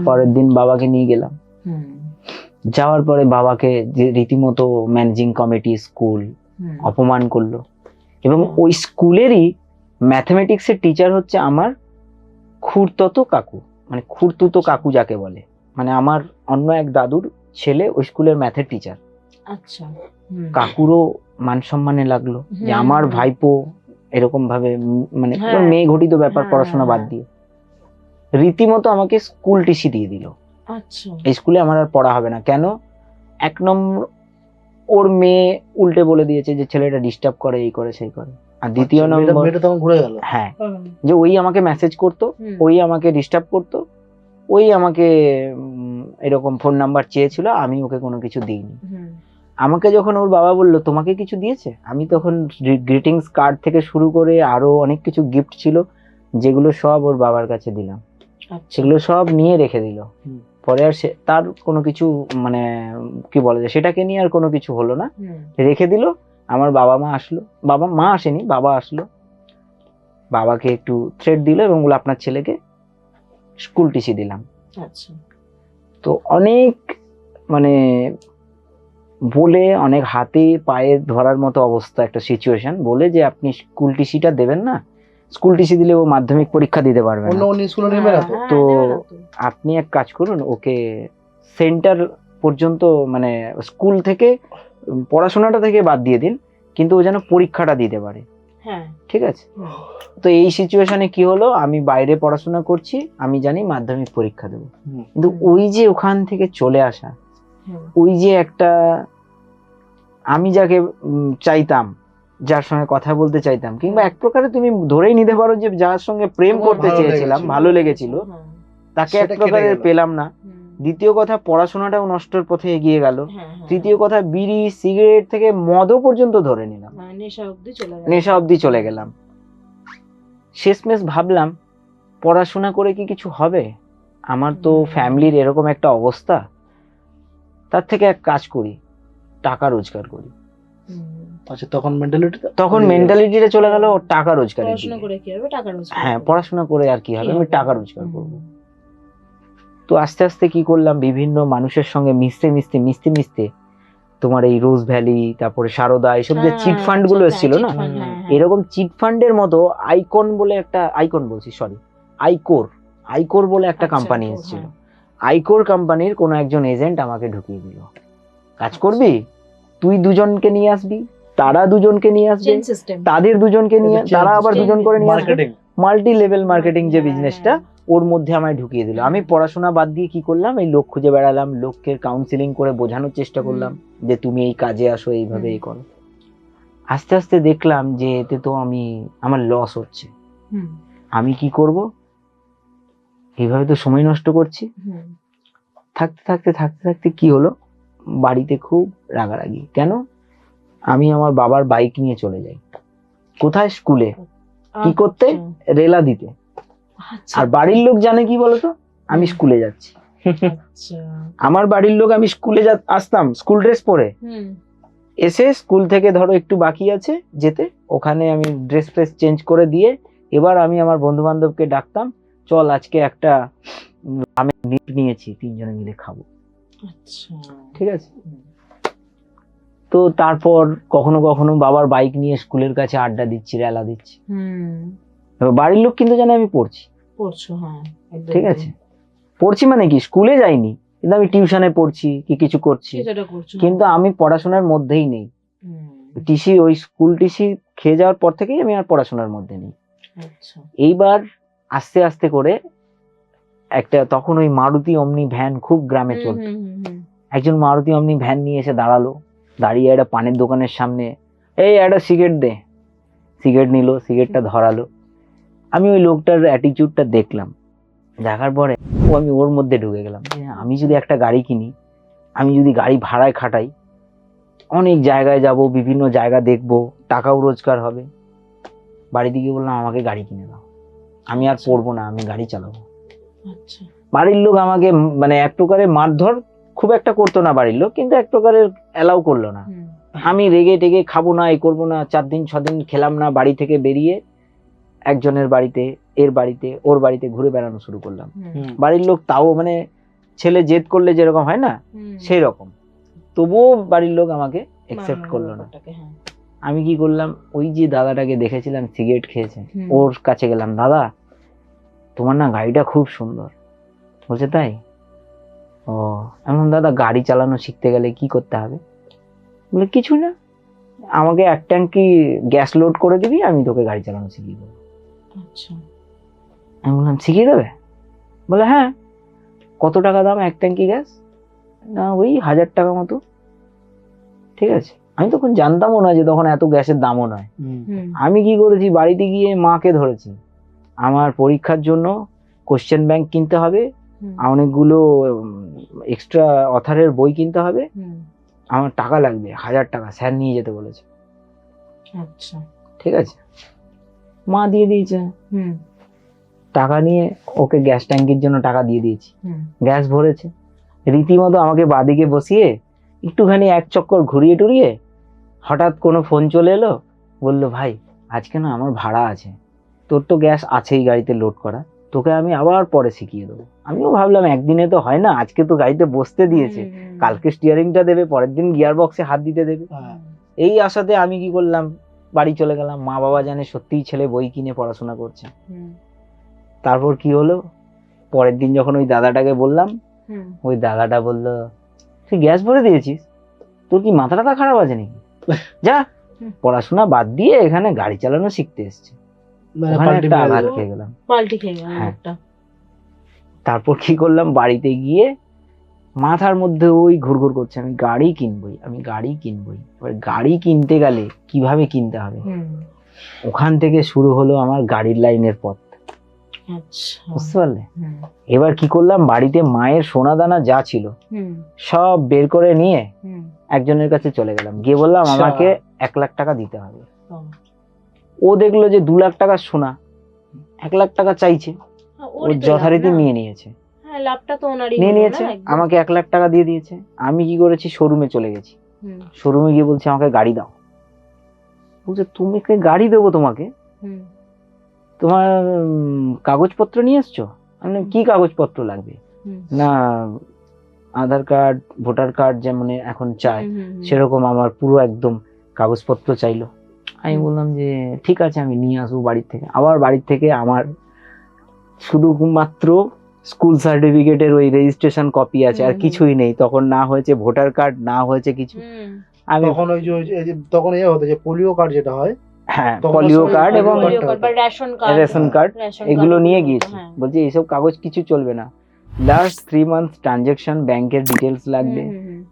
S1: পরের দিন বাবাকে নিয়ে গেলাম। যাওয়ার পরে বাবাকে যে রীতিমতো ম্যানেজিং কমিটি স্কুল অপমান করলো, এবং ওই স্কুলেরই ম্যাথমেটিক্সের টিচার হচ্ছে আমার খুড়তো কাকু, মানে খুড়তুতো কাকু যাকে বলে, মানে আমার অন্য এক দাদুর ছেলে ওই স্কুলের ম্যাথের টিচার।
S3: আচ্ছা।
S1: কাকুরও মান সম্মানে লাগলো যে আমার ভাইপো এরকম ভাবে মানে মেয়ে ঘটিত ব্যাপার, পড়াশোনা বাদ দিয়ে রীতিমতো আমাকে স্কুল টিসি দিয়ে দিল।
S3: আচ্ছা।
S1: এই স্কুলে আমার আর পড়া হবে না। কেন? এক নম্বর ওর মেয়ে উল্টে বলে দিয়েছে যে ছেলেটা ডিস্টার্ব করে, এই করে সেই করে। আর দ্বিতীয় নম্বর, হ্যাঁ, যে ওই আমাকে মেসেজ করতো, ওই আমাকে ডিস্টার্ব করতো, ওই আমাকে এরকম ফোন নাম্বার চেয়েছিল, আমি ওকে কোনো কিছু দিইনি। আমাকে যখন ওর বাবা বললো তোমাকে কিছু দিয়েছে, আমি তখন গ্রিটিংস কার্ড থেকে শুরু করে আরো অনেক কিছু গিফট ছিল যেগুলো সব ওর বাবার কাছে দিলাম। সেগুলো সব নিয়ে রেখে দিল। পরে আর তার কোনো কিছু মানে কি বলা যায়, সেটাকে নিয়ে আর কোনো কিছু হলো না, রেখে দিল। আমার বাবা মা আসলো, বাবা মা আসেনি, বাবা আসলো, বাবাকে একটু থ্রেট দিল এবং বলে আপনার ছেলেকে স্কুল টিসি দিলাম।
S3: আচ্ছা। তো
S1: অনেক মানে বলে অনেক হাতে পায়ে ধরার মতো অবস্থা, একটা সিচুয়েশন বলে যে আপনি স্কুল টিসিটা দেবেন না, স্কুল টিসি দিলে ও মাধ্যমিক পরীক্ষা দিতে পারবে না, তো আপনি এক কাজ করুন, ওকে সেন্টার পর্যন্ত মানে স্কুল থেকে পড়াশোনাটা থেকে বাদ দিয়ে দিন, কিন্তু ও যেন পরীক্ষাটা দিতে পারে। ঠিক আছে? তো এই সিচুয়েশনে কি হলো, আমি বাইরে পড়াশোনা করছি, আমি জানি মাধ্যমিক পরীক্ষা দেবো, কিন্তু ওই যে ওখান থেকে চলে আসা, ওই যে একটা আমি যাকে চাইতাম, যার সঙ্গে কথা বলতে চাইতাম, কিংবা এক প্রকারে তুমি ধরেই নিতে পারো যে যার সঙ্গে প্রেম করতে চেয়েছিলাম, ভালো লেগেছিল, তাকে এক প্রকারে পেলাম না। দ্বিতীয় কথা, পড়াশোনাটাও নষ্টের পথে এগিয়ে গেল। তৃতীয় কথা, বিড়ি সিগারেট থেকে মদও পর্যন্ত ধরে নিলাম, নেশা অবধি চলে গেলাম। শেষমেশ ভাবলাম পড়াশোনা করে কি কিছু হবে? আমার তো ফ্যামিলির এরকম একটা অবস্থা, তার থেকে এক কাজ করি, টাকা রোজগার করি।
S2: আচ্ছা, তখন
S1: মেন্টালিটিটা চলে গেল টাকা রোজগার। হ্যাঁ, পড়াশোনা করে আর কি হবে, আমি টাকা রোজগার করবো। তো আস্তে আস্তে কি করলাম, বিভিন্ন মানুষের সঙ্গে মিশতে তোমার এই রোজ ভ্যালি, তারপরে সারদা, এইসব যে চিট ফান্ড গুলো এসেছিল না, এরকম চিট ফান্ডের মতো আইকন বলে একটা আইকোর বলে একটা কোম্পানি এসেছিল। আইকোর কোম্পানির কোনো একজন এজেন্ট আমাকে ঢুকিয়ে দিল, কাজ করবি তুই, দুজনকে নিয়ে আসবি, তারা দুজনকে নিয়ে আসবে, তাদের দুজনকে নিয়ে, তারা আবার দুজন করে নিয়ে আসবে, মাল্টি লেভেল মার্কেটিং যে বিজনেসটা, ওর মধ্যে আমায় ঢুকিয়ে দিল। আমি পড়াশোনা বাদ দিয়ে কি করলাম, এই লোক খুঁজে বেড়ালাম, লোককে কাউন্সিলিং করে বোঝানোর চেষ্টা করলাম যে তুমি এই কাজে আসো, এইভাবে এই করো। আস্তে আস্তে দেখলাম যে এতে তো আমার লস হচ্ছে। আমি কি করব, এইভাবে তো সময় নষ্ট করছি। থাকতে থাকতে কি হলো, বাড়িতে খুব রাগারাগি। কেন? আমি আমার বাবার বাইক নিয়ে চলে যাই। কোথায়? স্কুলে। কি করতে? রেলা দিতে।
S3: আচ্ছা,
S1: আর বাড়ির লোক জানে কি বলতো, আমি স্কুলে যাচ্ছি।
S3: আচ্ছা।
S1: আমার বাড়ির লোক, আমি স্কুলে আসতাম স্কুল ড্রেস পরে,
S3: হুম,
S1: এসে স্কুল থেকে ধরো একটু বাকি আছে যেতে, ওখানে আমি ড্রেস ফ্রেস চেঞ্জ করে দিয়ে এবার আমি আমার বন্ধু বান্ধবকে ডাকতাম, চল আজকে একটা আমি নিট নিয়েছি, 3 জনে মিলে খাবো।
S3: আচ্ছা।
S1: ঠিক আছে। তো তারপর কখনো কখনো বাবার বাইক নিয়ে স্কুলের কাছে আড্ডা দিচ্ছি, রেলা দিচ্ছি। এবার বাড়ির লোক কিন্তু জানে আমি পড়ছি।
S3: পড়ছো, হ্যাঁ, একদম।
S1: ঠিক আছে, পড়ছি মানে কি, স্কুলে যাইনি কিন্তু আমি টিউশনে পড়ছি কি কিছু করছি,
S3: কিছুটা করছো।
S1: কিন্তু আমি পড়াশোনার মধ্যেই নেই। টিসি, ওই স্কুল টিসি খেয়ে যাওয়ার পর থেকেই আমি আর পড়াশোনার মধ্যে নেই।
S3: আচ্ছা।
S1: এইবার আস্তে আস্তে করে একটা, তখন ওই মারুতি অমনি ভ্যান খুব গ্রামে চলতো, একজন মারুতি অমনি ভ্যান নিয়ে এসে দাঁড়ালো, দাঁড়িয়ে একটা পানের দোকানের সামনে, এই একটা সিগারেট দে। সিগারেট নিল, সিগারেটটা ধরালো। আমি ওই লোকটার অ্যাটিটিউডটা দেখলাম, দেখার পরে আমি ওর মধ্যে ঢুকে গেলাম যে আমি যদি একটা গাড়ি কিনি, আমি যদি গাড়ি ভাড়ায় খাটাই, অনেক জায়গায় যাব, বিভিন্ন জায়গা দেখবো, টাকাও রোজগার হবে। বাড়ি দিকে বললাম আমাকে গাড়ি কিনে দাও, আমি আর পড়বো না, আমি গাড়ি চালাবো।
S3: আচ্ছা।
S1: বাড়ির লোক আমাকে মানে এক প্রকারে মারধর খুব একটা করতো না বাড়ির লোক, কিন্তু এক প্রকারের অ্যালাউ করলো না। আমি রেগে টেগে খাবো না, এই করবো না, 4 দিন 6 দিন খেলাম না, বাড়ি থেকে বেরিয়ে একজনের বাড়িতে, এর বাড়িতে, ওর বাড়িতে ঘুরে বেড়ানো শুরু করলাম। বাড়ির লোক তাও মানে ছেলে জেদ করলে যেরকম হয় না সেই রকম, তবুও বাড়ির লোক আমাকে একসেপ্ট করলো না। আমি কি করলাম, ওই যে দাদাটাকে দেখেছিলাম সিগারেট খেয়েছে, ওর কাছে গেলাম, দাদা তোমার না গাড়িটা খুব সুন্দর। বলছে তাই? ও, এমন দাদা গাড়ি চালানো শিখতে গেলে কি করতে হবে? বলে কিছু না, আমাকে 1 ট্যাঙ্কি গ্যাস লোড করে দিবি, আমি তোকে গাড়ি চালানো শিখিয়ে দেবো।
S3: আচ্ছা।
S1: আমি বললাম শিখিয়ে দেবে? বলে হ্যাঁ। কত টাকা দাম 1 ট্যাঙ্কি গ্যাস? না ওই 1000 টাকা মতো। ঠিক আছে, আমি তখন জানতামও না যে তখন এত গ্যাসের দামও নয়। আমি কি করেছি, বাড়িতে গিয়ে মাকে ধরেছি, আমার পরীক্ষার জন্য কোশ্চেন ব্যাংক কিনতে হবে, অনেকগুলো এক্সট্রা অথারের বই কিনতে হবে, আমার টাকা লাগবে 1000 টাকা, স্যার নিয়ে যেতে বলেছে।
S3: আচ্ছা।
S1: ঠিক আছে, মা দিয়ে দিয়েছে টাকা, নিয়ে ওকে গ্যাস ট্যাঙ্কির জন্য টাকা দিয়ে দিয়েছি, গ্যাস ভরেছে। রীতিমতো আমাকে বাদিকে বসিয়ে একটুখানি 1 চক্কর ঘুরিয়ে টুরিয়ে হঠাৎ কোনো ফোন চলে এলো, বললো ভাই আজকে না আমার ভাড়া আছে, তোর তো গ্যাস আছেই গাড়িতে লোড করা, তোকে আমি আবার পরে শিখিয়ে দেবো। আমিও ভাবলাম একদিনে তো হয় না, আজকে তো গাড়িতে বসতে দিয়েছে, কালকে স্টিয়ারিংটা দেবে, পরের দিন গিয়ার বক্সে হাত দিতে দেবে। এই আশাতে আমি কি করলাম, বাড়ি চলে গেলাম। মা বাবা জানে সত্যিই ছেলে বই কিনে পড়াশোনা করছে। তারপর কি হলো, পরের দিন যখন ওই দাদাটাকে বললাম, ওই দাদাটা বলল তুই গ্যাস ভরে দিয়েছিস, তোর কি মাথাটা খারাপ আছে নাকি, যা পড়াশোনা বাদ দিয়ে এখানে গাড়ি চালানো শিখতে এসছে। ওখানে একটা আঘাত খেয়ে গেলাম,
S3: পাল্টি খেয়ে গেলাম একটা।
S1: তারপর কি করলাম, বাড়িতে গিয়ে মাথার মধ্যে ওই ঘুরঘুর করছে আমি গাড়ি কিনবই, আমি গাড়ি কিনবই। এবার গাড়ি কিনতে গেলে কিভাবে কিনতে হবে, ওখান থেকে শুরু হলো আমার গাড়ির লাইনের পথ। বুঝতে পারলে? এবার কি করলাম, বাড়িতে মায়ের সোনা দানা যা ছিল সব বের করে নিয়ে একজনের কাছে চলে গেলাম, গিয়ে বললাম আমাকে 1 লাখ টাকা দিতে হবে। ও দেখলো যে 2 লাখ টাকার সোনা, 1 লাখ টাকা চাইছে, ও যথারীতি নিয়ে নিয়েছে, নিয়ে নিয়েছে, আমাকে 1 লাখ টাকা দিয়ে দিয়েছে। আমি কি করেছি, শোরুমে চলে গেছি, শোরুমে গিয়ে বলছি আমাকে গাড়ি দাও। বলছে তুমি গাড়ি দেবো তোমাকে, তোমার কাগজপত্র নিয়ে এসছো? আমি কি কাগজপত্র লাগবে? না আধার কার্ড, ভোটার কার্ড যেমন এখন চায় সেরকম আমার পুরো একদম কাগজপত্র চাইলো। আমি বললাম যে ঠিক আছে আমি নিয়ে আসবো বাড়ির থেকে। আবার বাড়ির থেকে আমার শুধুমাত্র স্কুল সার্টিফিকেটের ওই রেজিস্ট্রেশন কপি আছে, আর কিছুই নেই। তখন না হয়েছে ভোটার কার্ড, না হয়েছে কিছু। আমি
S2: তখন ওই যে তখন এই হতো যে পোলিও কার্ড যেটা হয়,
S1: হ্যাঁ পোলিও কার্ড এবং রেশন কার্ড এগুলো নিয়ে গিয়েছি। বলছি এইসব কাগজ কিছু চলবে না, লাস্ট 3 মান্থ ট্রানজাকশন, ব্যাংকের ডিটেলস লাগবে,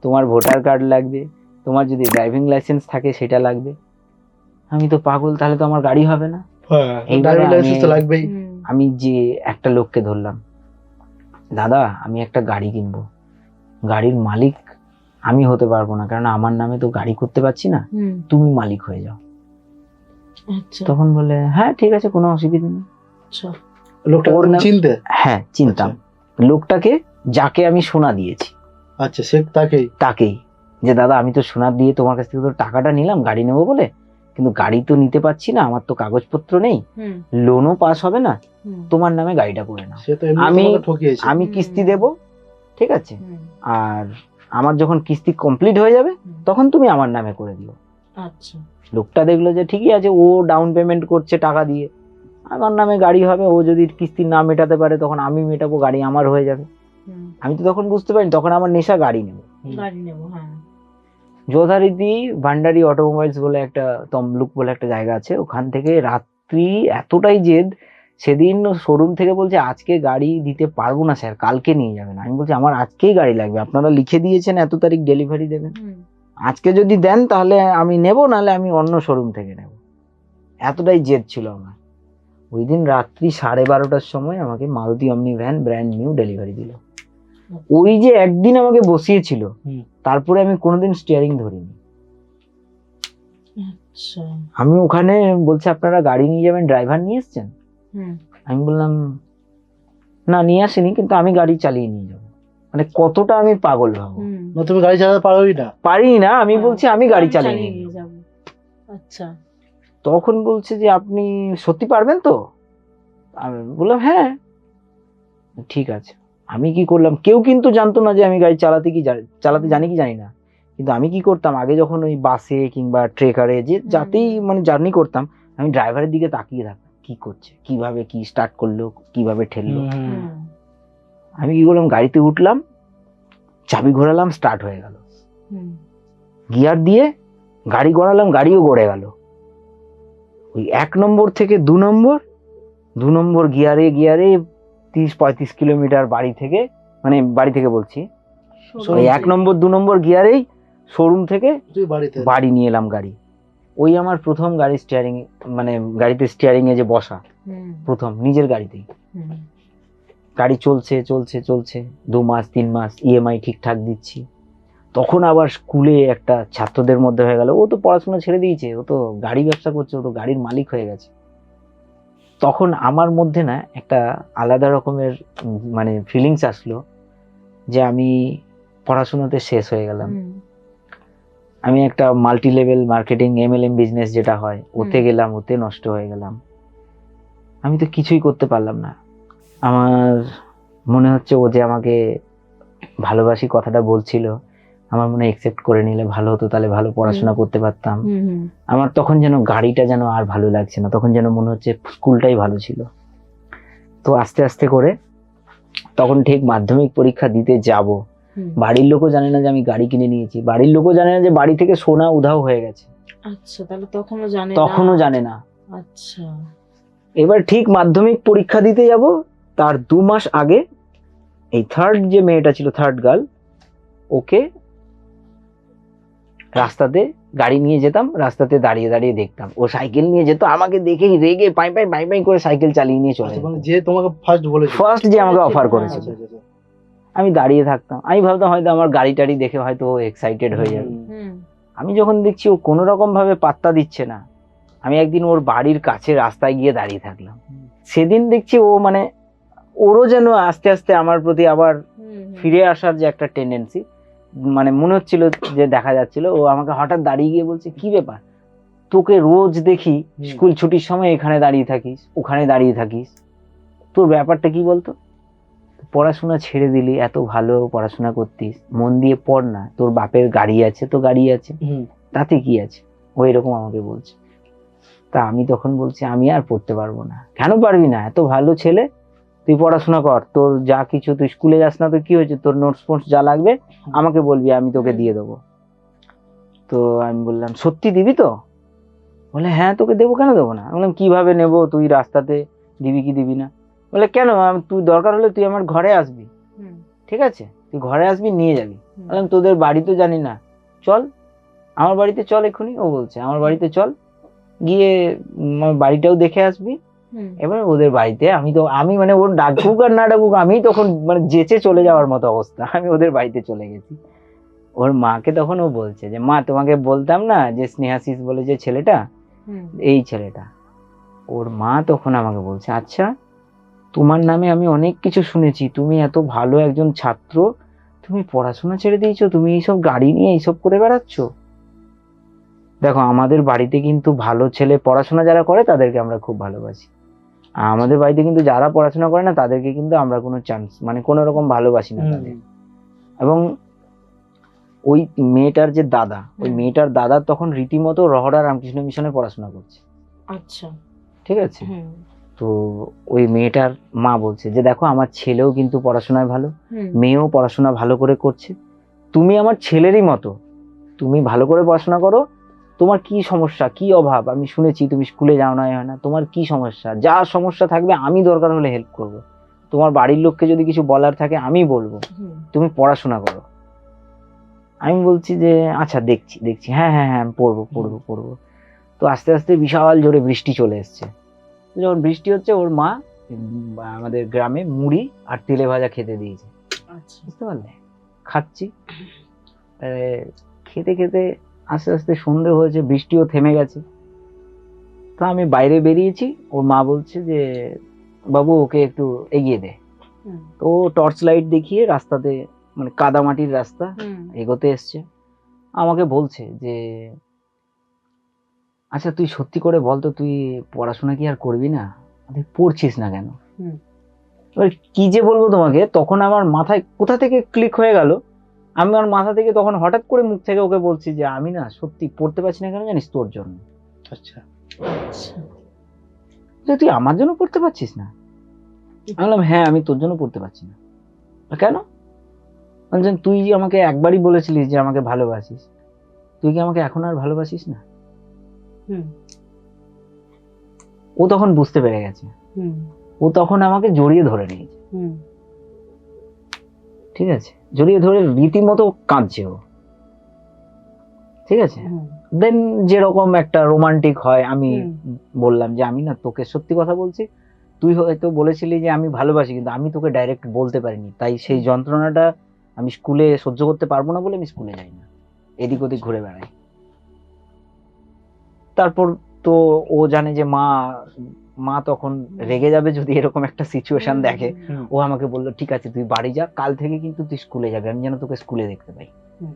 S1: তোমার ভোটার কার্ড লাগবে, তোমার যদি ড্রাইভিং লাইসেন্স থাকে সেটা লাগবে। আমি তো পাগল, তাহলে তো আমার গাড়ি হবে না।
S2: ড্রাইভিং লাইসেন্স তো লাগবেই।
S1: আমি যে একটা লোককে ধরলাম, দাদা আমি একটা গাড়ি কিনবো, গাড়ির মালিক আমি হতে পারবো না, কারণ আমার নামে তো গাড়ি করতে পারছি না, তুমি মালিক হয়ে যাও।
S3: আচ্ছা
S1: তখন বলে হ্যাঁ ঠিক আছে, কোনো অসুবিধা নেই।
S3: আচ্ছা
S2: লোকটা
S1: ওর
S2: তুমি
S1: নাম-
S2: চিনতে?
S1: হ্যাঁ চিনতাম লোকটাকে, যাকে আমি সোনা দিয়েছি
S2: আচ্ছা, সে তাকেই?
S1: তাকেই, যে দাদা আমি তো সোনা দিয়ে তোমার কাছ থেকে তো টাকাটা নিলাম গাড়ি নেবো বলে, কিন্তু গাড়ি তো নিতে পারছি না, আমার তো কাগজপত্র নেই,
S3: হুম
S1: লোনও পাস হবে না,
S3: হুম
S1: তোমার নামে গাড়িটা করে নাও,
S2: সে তো এমনি
S1: আমি-
S2: তোমাকে ঠকিয়েছে।
S1: আমি
S3: হুম।
S1: কিস্তি দেব, ঠিক আছে,
S3: হুম,
S1: আর আমার যখন কিস্তি কমপ্লিট হয়ে যাবে
S3: হুম।
S1: তখন তুমি আমার নামে করে দিও।
S3: আচ্ছা
S1: লোকটা দেখলো যে ঠিকই আছে, ও ডাউন পেমেন্ট করছে টাকা দিয়ে, আমার নামে গাড়ি হবে, ও যদি কিস্তি না মেটাতে পারে তখন আমি মেটাবো, গাড়ি আমার হয়ে যাবে।
S3: হুম,
S1: আমি তো তখন বুঝতে পারিনি, তখন আমার নেশা গাড়ি নেব।
S2: হুম।
S3: গাড়ি নেবো হ্যাঁ
S1: যথারীতি ভান্ডারি অটোমোবাইলস বলে একটা, তমলুক বলে একটা জায়গা আছে, ওখান থেকে রাত্রি এতটাই জেদ, সেদিন শোরুম থেকে বলছে আজকে গাড়ি দিতে পারবো না স্যার, কালকে নিয়ে যাবেন। আমি বলছি আমার আজকেই গাড়ি লাগবে, আপনারা লিখে দিয়েছেন এত তারিখ ডেলিভারি দেবেন,
S3: হুম,
S1: আজকে যদি দেন তাহলে আমি নেব, নাহলে আমি অন্য শোরুম থেকে নেব। এতটাই জেদ ছিল আমার। ওই দিন রাত্রি 12:30টার সময় আমাকে মারুতি অমনি ভ্যান ব্র্যান্ড নিউ ডেলিভারি দিল। ওই যে একদিন আমাকে বসিয়েছিল,
S2: হুম।
S1: তারপরে আমি কোনোদিন স্টিয়ারিং ধরিনি।
S3: আচ্ছা
S1: আমি ওখানে বলছে আপনারা গাড়ি নিয়ে যাবেন, ড্রাইভার নিয়ে এসছেন?
S3: হুম
S1: আমি বললাম না নিয়ে আসেনি, কিন্তু আমি গাড়ি চালিয়ে নিয়ে যাবো। মানে কতটা আমি পাগল ভাবো,
S3: হুম
S2: না তুমি গাড়ি চালাতে পারোই না?
S1: পারি না, আমি বলছি আমি গাড়ি চালিয়ে
S3: চালিয়ে
S1: নিয়ে
S3: নিয়ে
S1: যাবো।
S3: যাবো আচ্ছা
S1: তখন বলছে যে আপনি সত্যি পারবেন তো? আমি বললাম হ্যাঁ। ঠিক আছে। আমি কি করলাম, কেউ কিন্তু জানতো না যে আমি গাড়ি চালাতে জানি কি জানি না, কিন্তু আমি কি করতাম আগে যখন ওই বাসে কিংবা ট্রেকারে যে যাতেই মানে জার্নি করতাম, আমি ড্রাইভারের দিকে তাকিয়ে থাকতাম কি করছে, কিভাবে কি স্টার্ট করলো, কিভাবে ঠেললো।
S3: হুম
S1: আমি কি করলাম, গাড়িতে উঠলাম, চাবি ঘোরালাম, স্টার্ট হয়ে গেল,
S3: হুম
S1: গিয়ার দিয়ে গাড়ি গড়ালাম, গাড়িও গড়ে গেল। ওই 1 নম্বর থেকে 2 নম্বর, 2 নম্বর গিয়ারে গিয়ারে 30-35 কিলোমিটার বাড়ি থেকে বলছি, ওই 1 নম্বর 2 নম্বর গিয়ারেই শোরুম থেকে
S2: তুই বাড়িতে?
S1: বাড়ি নিয়ে এলাম গাড়ি। ওই আমার প্রথম গাড়ি স্টিয়ারিং, মানে গাড়িতে স্টিয়ারিং এ যে বসা,
S3: হুম
S1: প্রথম নিজের গাড়িতেই।
S3: হুম
S1: গাড়ি চলছে চলছে চলছে, 2 মাস 3 মাস ইএমআই ঠিকঠাক দিচ্ছি। তখন আবার স্কুলে একটা ছাত্রদের মধ্যে হয়ে গেল, ও তো পড়াশোনা ছেড়ে দিয়েছে, ও তো গাড়ি ব্যবসা করছে, ও তো গাড়ির মালিক হয়ে গেছে। তখন আমার মধ্যে না একটা আলাদা রকমের মানে ফিলিংস আসলো, যে আমি পড়াশোনাতে শেষ হয়ে গেলাম।
S3: হুম
S1: আমি একটা multi level marketing MLM business যেটা হয়, ওতে
S3: হুম।
S1: গেলাম, ওতে নষ্ট হয়ে গেলাম। আমি তো কিছুই করতে পারলাম না। আমার মনে হচ্ছে ও যে আমাকে ভালোবাসি কথাটা বলছিল, আমার মনে একসেপ্ট করে নিলে ভালো হতো, তাহলে ভালো পড়াশোনা করতে পারতাম।
S3: হুম হুম
S1: আমার তখন যেন গাড়িটা যেন আর ভালো লাগছে না, তখন যেন মনে হচ্ছে স্কুলটাই ভালো ছিল। তো আস্তে আস্তে করে তখন ঠিক মাধ্যমিক পরীক্ষা দিতে যাব,
S3: হুম।
S1: বাড়ির লোকও জানে না যে আমি গাড়ি কিনে নিয়েছি, বাড়ির লোকও জানে না যে বাড়ি থেকে সোনা উধাও হয়ে গেছে,
S3: আচ্ছা তাহলে তখনও
S1: জানে না।
S3: আচ্ছা
S1: এবার ঠিক মাধ্যমিক পরীক্ষা দিতে যাব, তার 2 মাস আগে এই থার্ড যে মেয়েটা ছিল, থার্ড গার্ল, ওকে রাস্তাতে গাড়ি নিয়ে যেতাম, রাস্তাতে দাঁড়িয়ে দাঁড়িয়ে দেখতাম, ও সাইকেল নিয়ে যেত, আমাকে দেখেই রেগে পাই পাই পাই পাই করে সাইকেল চালিয়ে নিয়ে চলে
S2: আচ্ছা,
S1: যেত।
S2: মানে যে তোমাকে ফার্স্ট বলেছে?
S1: ফার্স্ট যে আমাকে অফার
S3: হ্যাঁ।
S1: করেছিল,
S2: আচ্ছা, আচ্ছা, আচ্ছা।
S1: আমি দাঁড়িয়ে থাকতাম, আমি ভাবতাম হয়তো আমার গাড়ি টাড়ি দেখে হয়তো ও এক্সাইটেড হয়ে যাবে।
S2: হুম।
S3: হুম
S1: আমি যখন দেখছি ও কোনো রকম ভাবে পাত্তা দিচ্ছে না, আমি একদিন ওর বাড়ির কাছে রাস্তায় গিয়ে দাঁড়িয়ে থাকলাম। সেদিন দেখছি ও মানে ওরও যেন আস্তে আস্তে আমার প্রতি আবার
S3: হুম
S1: ফিরে আসার যে একটা টেন্ডেন্সি, মানে মনে হচ্ছিল যে দেখা যাচ্ছিল, ও আমাকে হঠাৎ দাঁড়িয়ে গিয়ে বলছে কি ব্যাপার, তোকে রোজ দেখি স্কুল ছুটির সময় এখানে দাঁড়িয়ে থাকিস, ওখানে দাঁড়িয়ে থাকিস, তোর ব্যাপারটা কি বলতো? পড়াশোনা ছেড়ে দিলি, এত ভালো পড়াশোনা করতিস, মন দিয়ে পড় না, তোর বাপের গাড়ি আছে তো গাড়ি আছে,
S2: হুম।
S1: তাতে কি আছে? ও এরকম আমাকে বলছে। তা আমি তখন বলছি আমি আর পড়তে পারবো না। কেন পারবি না? এত ভালো ছেলে, তুই পড়াশোনা কর, তোর যা কিছু, তুই স্কুলে যাস না তো কি হয়েছে, তোর নোটস ফোটস যা লাগবে আমাকে বলবি, আমি তোকে দিয়ে দেবো। তো আমি বললাম সত্যি দিবি তো? বলে হ্যাঁ তোকে দেবো, কেন দেবো না। আমি বললাম কিভাবে নেবো, তুই রাস্তাতে দিবি কি দিবি না? বলে কেন, তুই দরকার হলে তুই আমার ঘরে আসবি,
S3: হুম
S1: ঠিক আছে, তুই ঘরে আসবি নিয়ে যাবি।
S3: হুম।
S1: বললাম তোদের বাড়ি তো জানি না, চল আমার বাড়িতে চল এক্ষুনি। ও বলছে আমার বাড়িতে চল, গিয়ে আমার বাড়িটাও দেখে আসবি।
S3: হুম
S1: এবার ওদের বাড়িতে আমি মানে ওর ডাকুক আর না ডাকুক, আমি তখন মানে যেচে চলে যাওয়ার মতো অবস্থা, আমি ওদের বাড়িতে চলে গেছি। ওর মাকে তখন ও বলছে যে মা তোমাকে বলতাম না যে স্নেহাশিস বলে যে ছেলেটা,
S3: হুম,
S1: এই ছেলেটা। ওর মা তখন আমাকে বলছে, আচ্ছা তোমার নামে আমি অনেক কিছু শুনেছি, তুমি এত ভালো একজন ছাত্র, তুমি পড়াশোনা ছেড়ে দিয়েছো, তুমি এইসব গাড়ি নিয়ে এইসব করে বেড়াচ্ছ। দেখো আমাদের বাড়িতে কিন্তু ভালো ছেলে পড়াশোনা যারা করে তাদেরকে আমরা খুব ভালোবাসি, আর আমাদের বাড়িতে কিন্তু যারা পড়াশোনা করে না তাদেরকে কিন্তু আমরা কোনো চান্স মানে কোনো রকম ভালোবাসি না তাদের। এবং ওই মেয়েটার যে দাদা, ওই
S3: হুম।
S1: মেয়েটার দাদা তখন রীতিমতো রহড়া রামকৃষ্ণ মিশনে পড়াশোনা করছে,
S3: আচ্ছা,
S1: ঠিক আছে।
S3: হুম,
S1: তো ওই মেয়েটার মা বলছে যে দেখো আমার ছেলেও কিন্তু পড়াশোনায় ভালো,
S3: হুম,
S1: মেয়েও পড়াশোনা ভালো করে করছে, তুমি আমার ছেলেরই মতো, তুমি ভালো করে পড়াশোনা করো, তোমার কি সমস্যা কি অভাব, আমি শুনেছি তুমি স্কুলে যাও না, হয় না, তোমার কি সমস্যা, যা সমস্যা থাকবে আমি দরকার হলে হেল্প করব, তোমার বাড়ির লোককে যদি কিছু বলার থাকে আমি বলবো,
S3: হুম,
S1: তুমি পড়াশোনা করো। আমি বলছি যে আচ্ছা দেখছি দেখছি, হ্যাঁ হ্যাঁ হ্যাঁ আমি পড়বো পড়বো পড়বো। তো আস্তে আস্তে বিশাল জোরে বৃষ্টি চলে এসছে। যখন বৃষ্টি হচ্ছে ওর মা আমাদের গ্রামে মুড়ি আর তেলে ভাজা খেতে দিয়েছে,
S3: আচ্ছা,
S1: বুঝতে পারলে। খাচ্ছি, খেতে খেতে আস্তে আস্তে সন্ধে হয়েছে, বৃষ্টিও থেমে গেছে। তো আমি বাইরে বেরিয়েছি, ওর মা বলছে যে বাবু ওকে একটু এগিয়ে দে।
S3: হুম,
S1: তো টর্চ লাইট দেখিয়ে রাস্তাতে, মানে কাদামাটির রাস্তা,
S3: হুম,
S1: এগোতে এসছে। আমাকে বলছে যে আচ্ছা তুই সত্যি করে বল তো, তুই পড়াশোনা কি আর করবি না, তুই পড়ছিস না কেন?
S3: হুম,
S1: এবার কি যে বলবো তোমাকে, তখন আমার মাথায় কোথা থেকে ক্লিক হয়ে গেল, আমি আমার মাথা থেকে তখন হঠাৎ করে মুখ থেকে ওকে বলছি যে আমি না সত্যি পড়তে পারছি না, কেন জানিস, তোর জন্য।
S2: আচ্ছা,
S3: আচ্ছা,
S1: যে তুই আমার জন্য পড়তে পারছিস না? আমি বললাম হ্যাঁ আমি তোর জন্য পড়তে পারছি না। কেন? বলছেন তুই যে আমাকে একবারই বলেছিলিস যে আমাকে ভালোবাসিস, তুই কি আমাকে এখন আর ভালোবাসিস না?
S3: হুম,
S1: ও তখন বুঝতে পেরে গেছে,
S3: হুম,
S1: ও তখন আমাকে জড়িয়ে ধরে নিয়েছে,
S3: হুম,
S1: ঠিক আছে, জড়িয়ে ধরে রীতিমতো কাঁদছে ও, ঠিক আছে।
S3: হুম,
S1: দেন যেরকম একটা রোমান্টিক হয়, আমি
S3: হুম,
S1: বললাম যে আমি না তোকে সত্যি কথা বলছি, তুই হয়তো বলেছিলি যে আমি ভালোবাসি, কিন্তু আমি তোকে ডাইরেক্ট বলতে পারিনি, তাই সেই যন্ত্রণাটা আমি স্কুলে সহ্য করতে পারবো না বলে আমি স্কুলে যাই না, এদিক ওদিক ঘুরে বেড়াই। তারপর তো ও জানে যে মা মা তখন রেগে যাবে যদি এরকম একটা সিচুয়েশন দেখে।
S2: হুম।
S1: ও আমাকে বললো ঠিক আছে তুই বাড়ি যা, কাল থেকে কিন্তু তুই স্কুলে যাবি, আমি যেন তোকে স্কুলে দেখতে পাই।
S3: হুম।